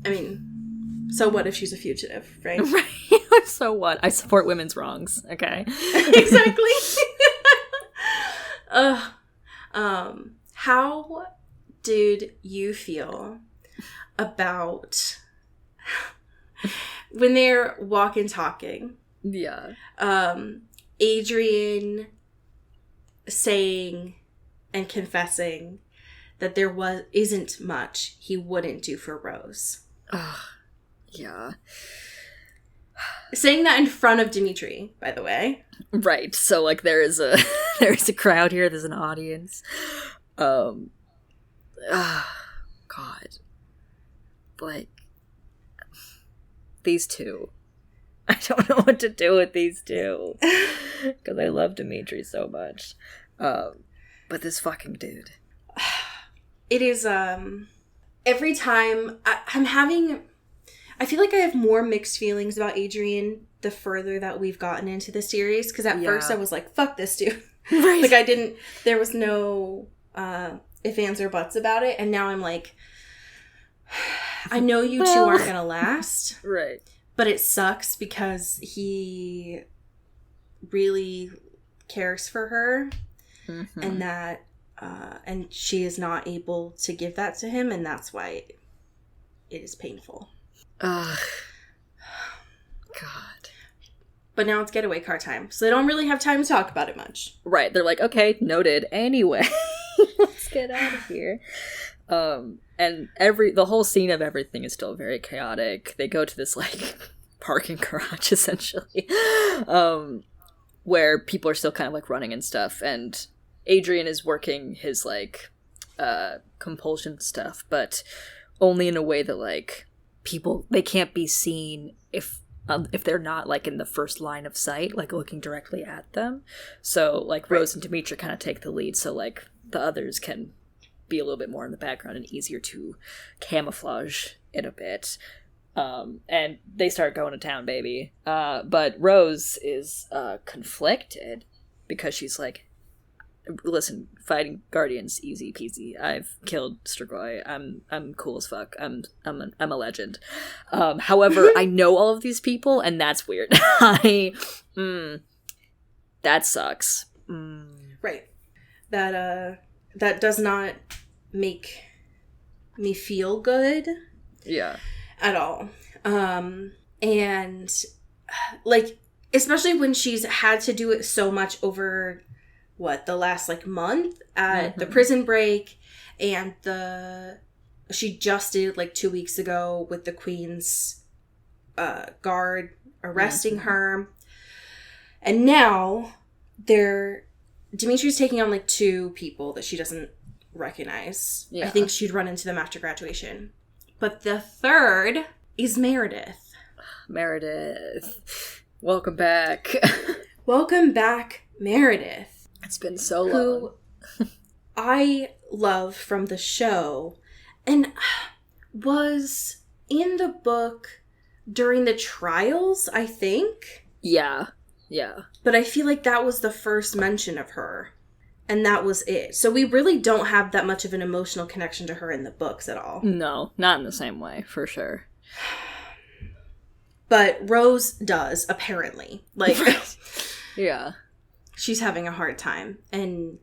I mean, so what if she's a fugitive, right? Right. So what? I support women's wrongs, okay? Exactly. How did you feel about when they're walking talking? Yeah. Adrian saying and confessing that there isn't much he wouldn't do for Rose. Yeah. Saying that in front of Dimitri, by the way. Right. So like there is a crowd here, there's an audience. God. Like these two. I don't know what to do with these two. Because I love Dimitri so much. But this fucking dude. It is, every time I feel like I have more mixed feelings about Adrian the further that we've gotten into the series. Because at first I was like, fuck this dude. Right. Like there was no if, ands, or buts about it. And now I'm like, I know you two aren't going to last. Right. But it sucks because he really cares for her. Mm-hmm. And that, and she is not able to give that to him. And that's why it is painful. God. But now it's getaway car time. So they don't really have time to talk about it much. Right. They're like, okay, noted. Anyway, let's get out of here. And the whole scene of everything is still very chaotic. They go to this like parking garage essentially, where people are still kind of like running and stuff. And Adrian is working his like compulsion stuff, but only in a way that like they can't be seen if they're not like in the first line of sight, like looking directly at them. So like Rose and Dimitri kind of take the lead, so like the others can be a little bit more in the background and easier to camouflage it a bit. And they start going to town, baby. But Rose is conflicted because she's like, listen, fighting Guardians, easy peasy. I've killed Strigoi. I'm cool as fuck. I'm a legend. However, I know all of these people, and that's weird. That sucks. Right. That does not make me feel good. Yeah. At all. And like, especially when she's had to do it so much over the last like month at the prison break, and she just did it like 2 weeks ago with the Queen's guard arresting her. And now Dimitri's taking on like 2 people that she doesn't recognize. Yeah. I think she'd run into them after graduation. But the third is Meredith. Meredith. Welcome back. Welcome back, Meredith. It's been so long. Who I love from the show and was in the book during the trials, I think. Yeah. Yeah. But I feel like that was the first mention of her. And that was it. So we really don't have that much of an emotional connection to her in the books at all. No, not in the same way, for sure. But Rose does, apparently. Like, yeah. She's having a hard time and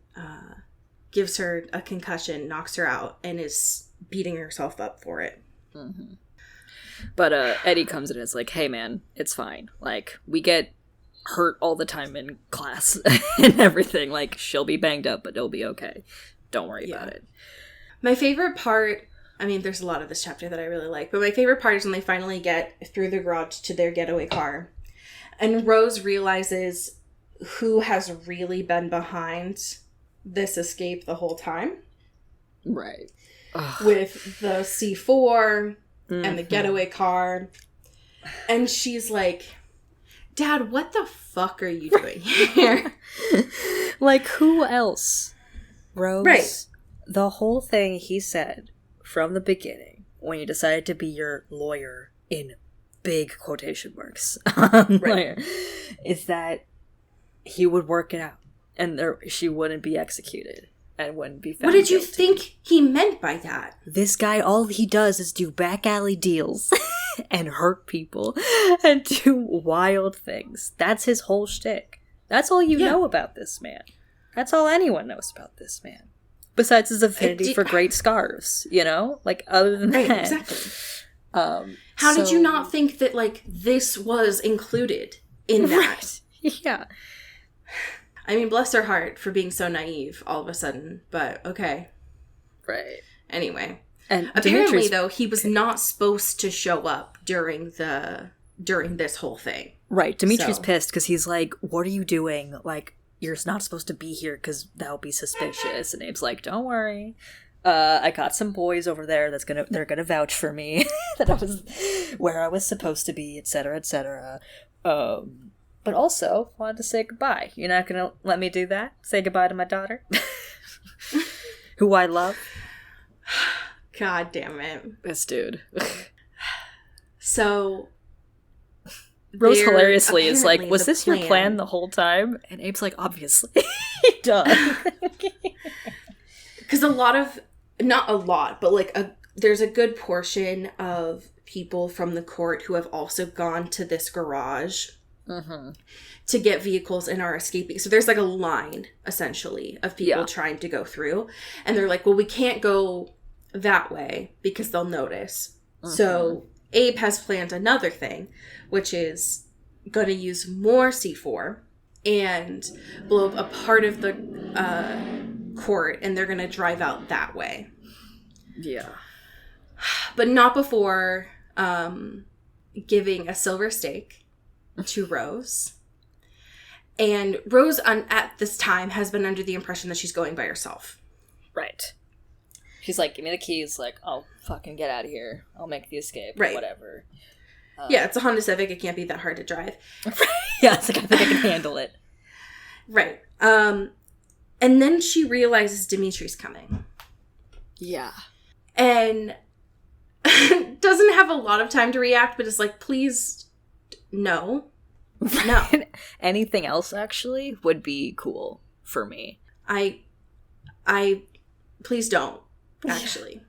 gives her a concussion, knocks her out, and is beating herself up for it. Mm-hmm. But Eddie comes in and is like, hey man, it's fine. Like, we get hurt all the time in class and everything. Like, she'll be banged up, but it'll be okay. Don't worry about it. My favorite part, I mean, there's a lot of this chapter that I really like, but my favorite part is when they finally get through the garage to their getaway car. And Rose realizes who has really been behind this escape the whole time. Right. With the C4 and the getaway car. And she's like, Dad, what the fuck are you doing here? Like, who else? Rose? Right. The whole thing he said from the beginning, when he decided to be your lawyer, in big quotation marks, lawyer, is that he would work it out, and she wouldn't be executed, and wouldn't be found What did you guilty. think he meant by that? This guy, all he does is do back alley deals and hurt people and do wild things. That's his whole shtick. That's all you know about this man. That's all anyone knows about this man. Besides his affinity for great scarves, you know? Like, other than that. Right, exactly. How did you not think that, like, this was included in that? Right. Yeah. I mean, bless her heart for being so naive all of a sudden, but okay. Right. Anyway. And apparently, though, he was not supposed to show up during the during this whole thing. Right. Dimitri's So- pissed because he's like, what are you doing? Like, you're not supposed to be here because that'll be suspicious. And Abe's like, don't worry. I got some boys over there they're gonna vouch for me that I was where I was supposed to be, etc., etc. But also wanted to say goodbye. You're not gonna let me do that? Say goodbye to my daughter, who I love. God damn it. This dude. So Rose they're- hilariously is like, apparently was the this your plan the whole time? And Abe's like, obviously. Duh. Because not a lot, but like there's a good portion of people from the court who have also gone to this garage to get vehicles and are escaping. So there's like a line, essentially, of people trying to go through. And they're like, well, we can't go that way because they'll notice. So Abe has planned another thing, which is going to use more C4 and blow up a part of the court, and they're going to drive out that way. Yeah. But not before giving a silver steak to Rose. And Rose, at this time, has been under the impression that she's going by herself. Right. She's like, give me the keys. Like, I'll fucking get out of here. I'll make the escape. Right. Whatever. Yeah, it's a Honda Civic. It can't be that hard to drive. Yeah, it's like, I think I can handle it. Right. And then she realizes Dimitri's coming. Yeah. And doesn't have a lot of time to react, but is like, please, no. No. Anything else, actually, would be cool for me. I please don't, actually.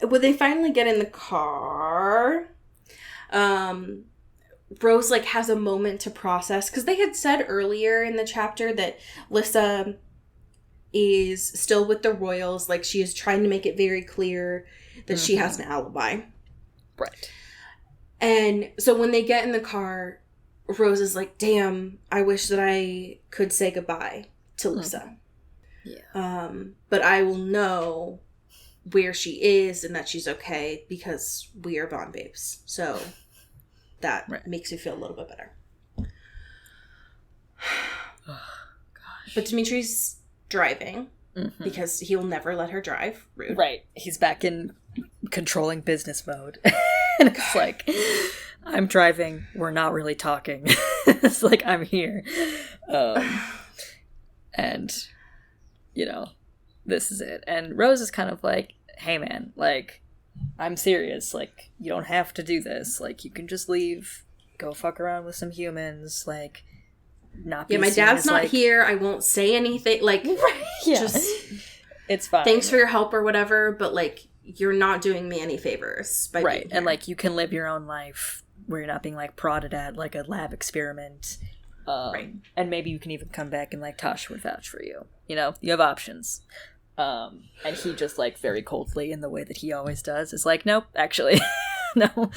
When they finally get in the car, Rose, like, has a moment to process. Because they had said earlier in the chapter that Lissa is still with the Royals. Like, she is trying to make it very clear that she has an alibi. Right. And so when they get in the car, Rose is like, damn, I wish that I could say goodbye to Lissa. Yeah. But I will know where she is and that she's okay because we are Bond babes. So that makes me feel a little bit better. Oh, gosh. But Dimitri's driving because he will never let her drive. Rude. Right. He's back in controlling business mode. And it's like, I'm driving. We're not really talking. It's like, I'm here. And, you know, this is it. And Rose is kind of like, hey, man, like, I'm serious. Like, you don't have to do this. Like, you can just leave, go fuck around with some humans. Like, not be Yeah, my seen dad's as, not like, here. I won't say anything. Like, Yeah. just It's fine. thanks for your help or whatever, but, like, you're not doing me any favors by Right. being here. And, like, you can live your own life where you're not being, like, prodded at, like, a lab experiment. Right. And maybe you can even come back and, like, Tosh would vouch for you. You know, you have options. And he just, like, very coldly, in the way that he always does, is like, nope, actually, no.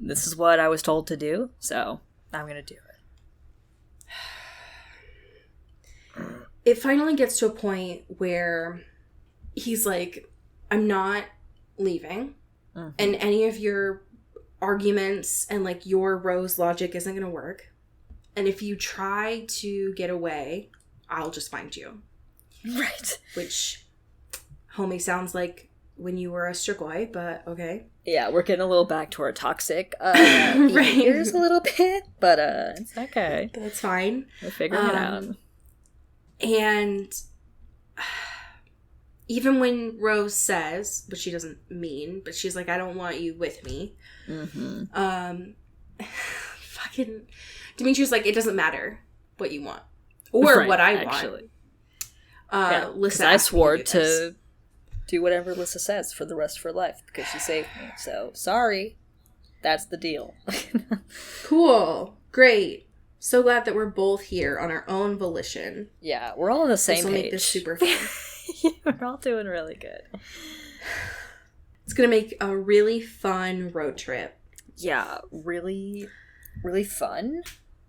This is what I was told to do, so I'm gonna do it. It finally gets to a point where he's like, I'm not leaving, and any of your arguments and, like, your Rose logic isn't gonna work. And if you try to get away, I'll just find you. Right. Which, homie, sounds like when you were a Strigoi, but okay. Yeah, we're getting a little back to our toxic Right. behaviors a little bit, but it's okay. That's fine. We're figuring it out. And even when Rose says, but she doesn't mean, but she's like, I don't want you with me. Fucking Dimitri's like, it doesn't matter what you want. Or Right, what I actually. want. Yeah, Lissa I asked me swore do this. to do whatever Lissa says for the rest of her life because she saved me. So, sorry. That's the deal. Cool. Great. So glad that we're both here on our own volition. Yeah, we're all on the same This will page. make this super fun. We're all doing really good. It's going to make a really fun road trip. Yeah, really, really fun.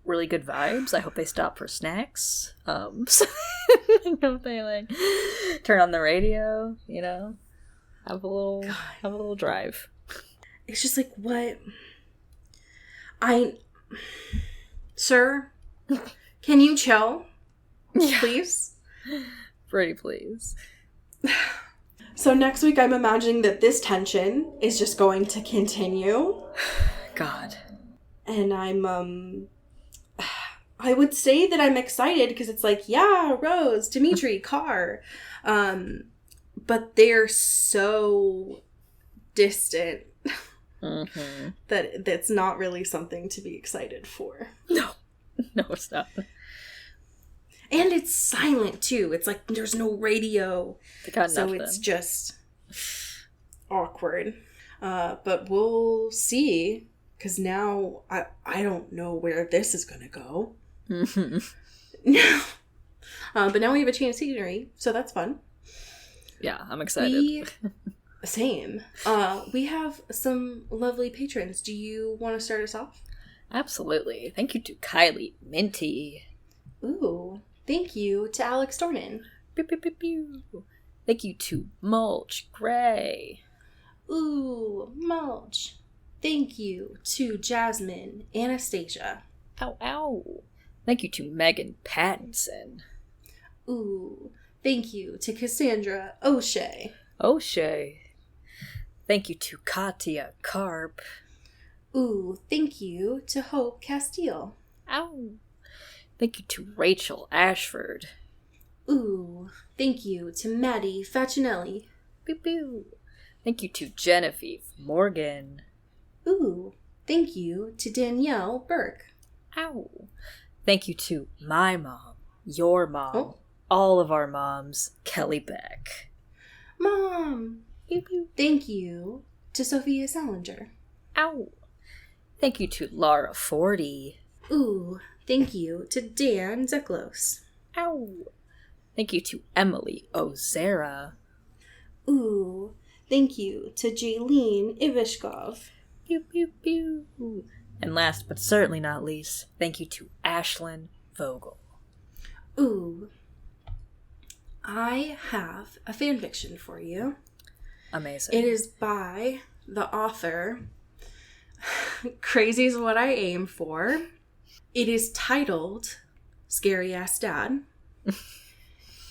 Really good vibes. I hope they stop for snacks. So I hope they, like, turn on the radio, you know? Have a little drive. It's just like, what? Sir, can you chill? Yeah. Please? Pretty please. So next week, I'm imagining that this tension is just going to continue. God. And I would say that I'm excited because it's like, yeah, Rose, Dimitri, Carr. But they're so distant that that's not really something to be excited for. No, it's not. And it's silent, too. It's like there's no radio. They got so nothing. It's just awkward. But we'll see. Because now I don't know where this is going to go. But now we have a change of scenery. So that's fun. Yeah, I'm excited. Same. We have some lovely patrons. Do you want to start us off? Absolutely. Thank you to Kylie Minty. Ooh. Thank you to Alex Dornan. Pew, pew, pew, pew. Thank you to Mulch Gray. Ooh, Mulch. Thank you to Jasmine Anastasia. Ow, ow. Thank you to Megan Pattinson. Ooh. Thank you to Cassandra O'Shea. O'Shea. Thank you to Katia Karp. Ooh, thank you to Hope Castile. Ow. Thank you to Rachel Ashford. Ooh, thank you to Maddie Facinelli. Pew, pew. Thank you to Genevieve Morgan. Ooh, thank you to Danielle Burke. Ow. Thank you to my mom, your mom, all of our moms, Kelly Beck. Mom. Pew, pew. Thank you to Sophia Salinger. Ow. Thank you to Laura Forty. Ooh, thank you to Dan Zeklos. Ow. Thank you to Emily Ozera. Ooh, thank you to Jaylene Ivishkov. Pew, pew, pew. And last but certainly not least, thank you to Ashlyn Vogel. Ooh, I have a fanfiction for you. Amazing. It is by the author Crazy's What I Aim For. It is titled Scary Ass Dad.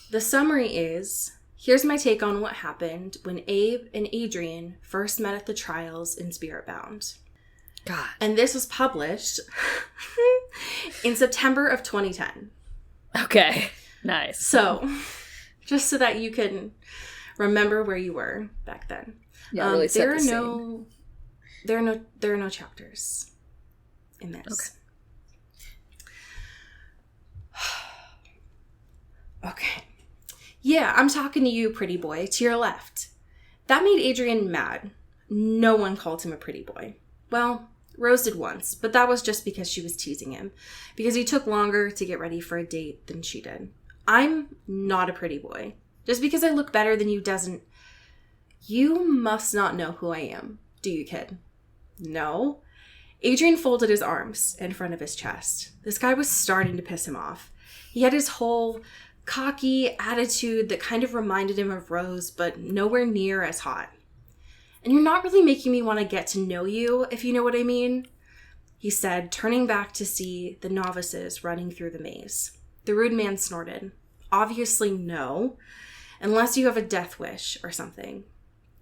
The summary is, here's my take on what happened when Abe and Adrian first met at the trials in Spiritbound. God. And this was published in September of 2010. Okay. Nice. So, just so that you can remember where you were back then. Yeah, really set the scene. There are no chapters in this. Okay. Yeah, I'm talking to you, pretty boy, to your left. That made Adrian mad. No one called him a pretty boy. Well, Rose did once, but that was just because she was teasing him, because he took longer to get ready for a date than she did. I'm not a pretty boy. Just because I look better than you doesn't... You must not know who I am, do you, kid? No. Adrian folded his arms in front of his chest. This guy was starting to piss him off. He had his whole cocky attitude that kind of reminded him of Rose, but nowhere near as hot. And you're not really making me want to get to know you, if you know what I mean, he said, turning back to see the novices running through the maze. The rude man snorted. Obviously no, unless you have a death wish or something.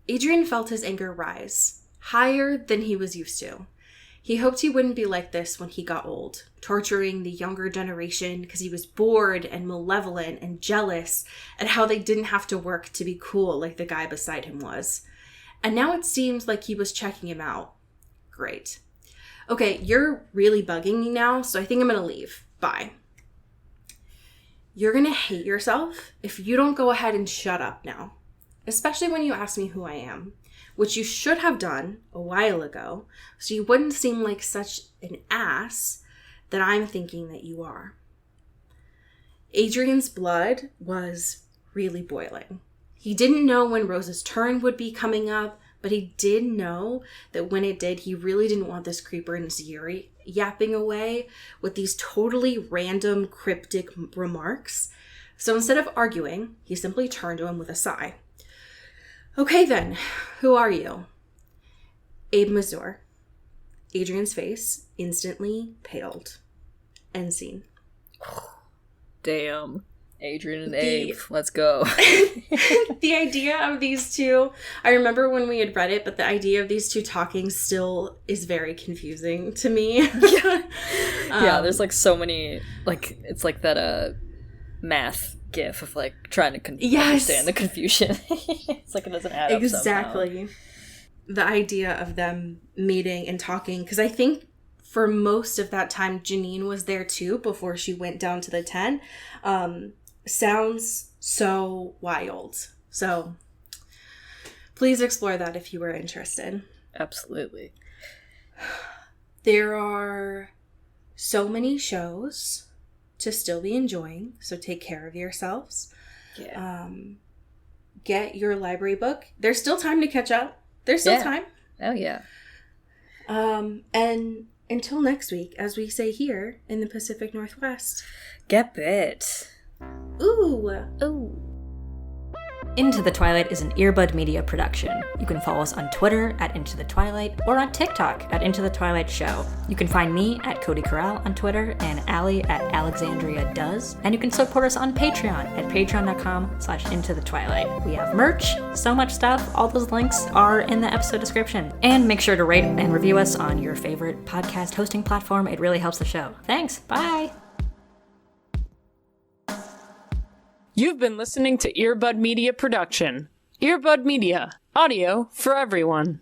Adrian felt his anger rise, higher than he was used to. He hoped he wouldn't be like this when he got old, torturing the younger generation because he was bored and malevolent and jealous at how they didn't have to work to be cool like the guy beside him was. And now it seems like he was checking him out. Great. Okay, you're really bugging me now, so I think I'm gonna leave. Bye. You're gonna hate yourself if you don't go ahead and shut up now. Especially when you ask me who I am, which you should have done a while ago, so you wouldn't seem like such an ass that I'm thinking that you are. Adrian's blood was really boiling. He didn't know when Rose's turn would be coming up, but he did know that when it did, he really didn't want this creeper in his Yuri yapping away with these totally random cryptic remarks. So instead of arguing, he simply turned to him with a sigh. Okay then, who are you? Abe Mazur. Adrian's face instantly paled. End scene. Damn. Adrian and Abe. Let's go. The idea of these two, I remember when we had read it, but the idea of these two talking still is very confusing to me. Yeah, there's like so many, like, it's like that math gif of like trying to understand the confusion. It's like it doesn't add up exactly somehow. The idea of them meeting and talking, because I think for most of that time Janine was there too before she went down to the tent. Sounds so wild. So please explore that if you were interested. Absolutely. There are so many shows to still be enjoying, so take care of yourselves. Yeah. Get your library book. There's still time to catch up. There's still time. Oh yeah. And until next week, as we say here in the Pacific Northwest, get bit. Ooh. Ooh. Into the Twilight is an Earbud Media production. You can follow us on Twitter at Into the Twilight or on TikTok at Into the Twilight Show. You can find me at Cody Corral on Twitter and Allie at Alexandria Does. And you can support us on Patreon at patreon.com/Into the Twilight. We have merch, so much stuff. All those links are in the episode description. And make sure to rate and review us on your favorite podcast hosting platform. It really helps the show. Thanks. Bye. You've been listening to Earbud Media Production. Earbud Media, audio for everyone.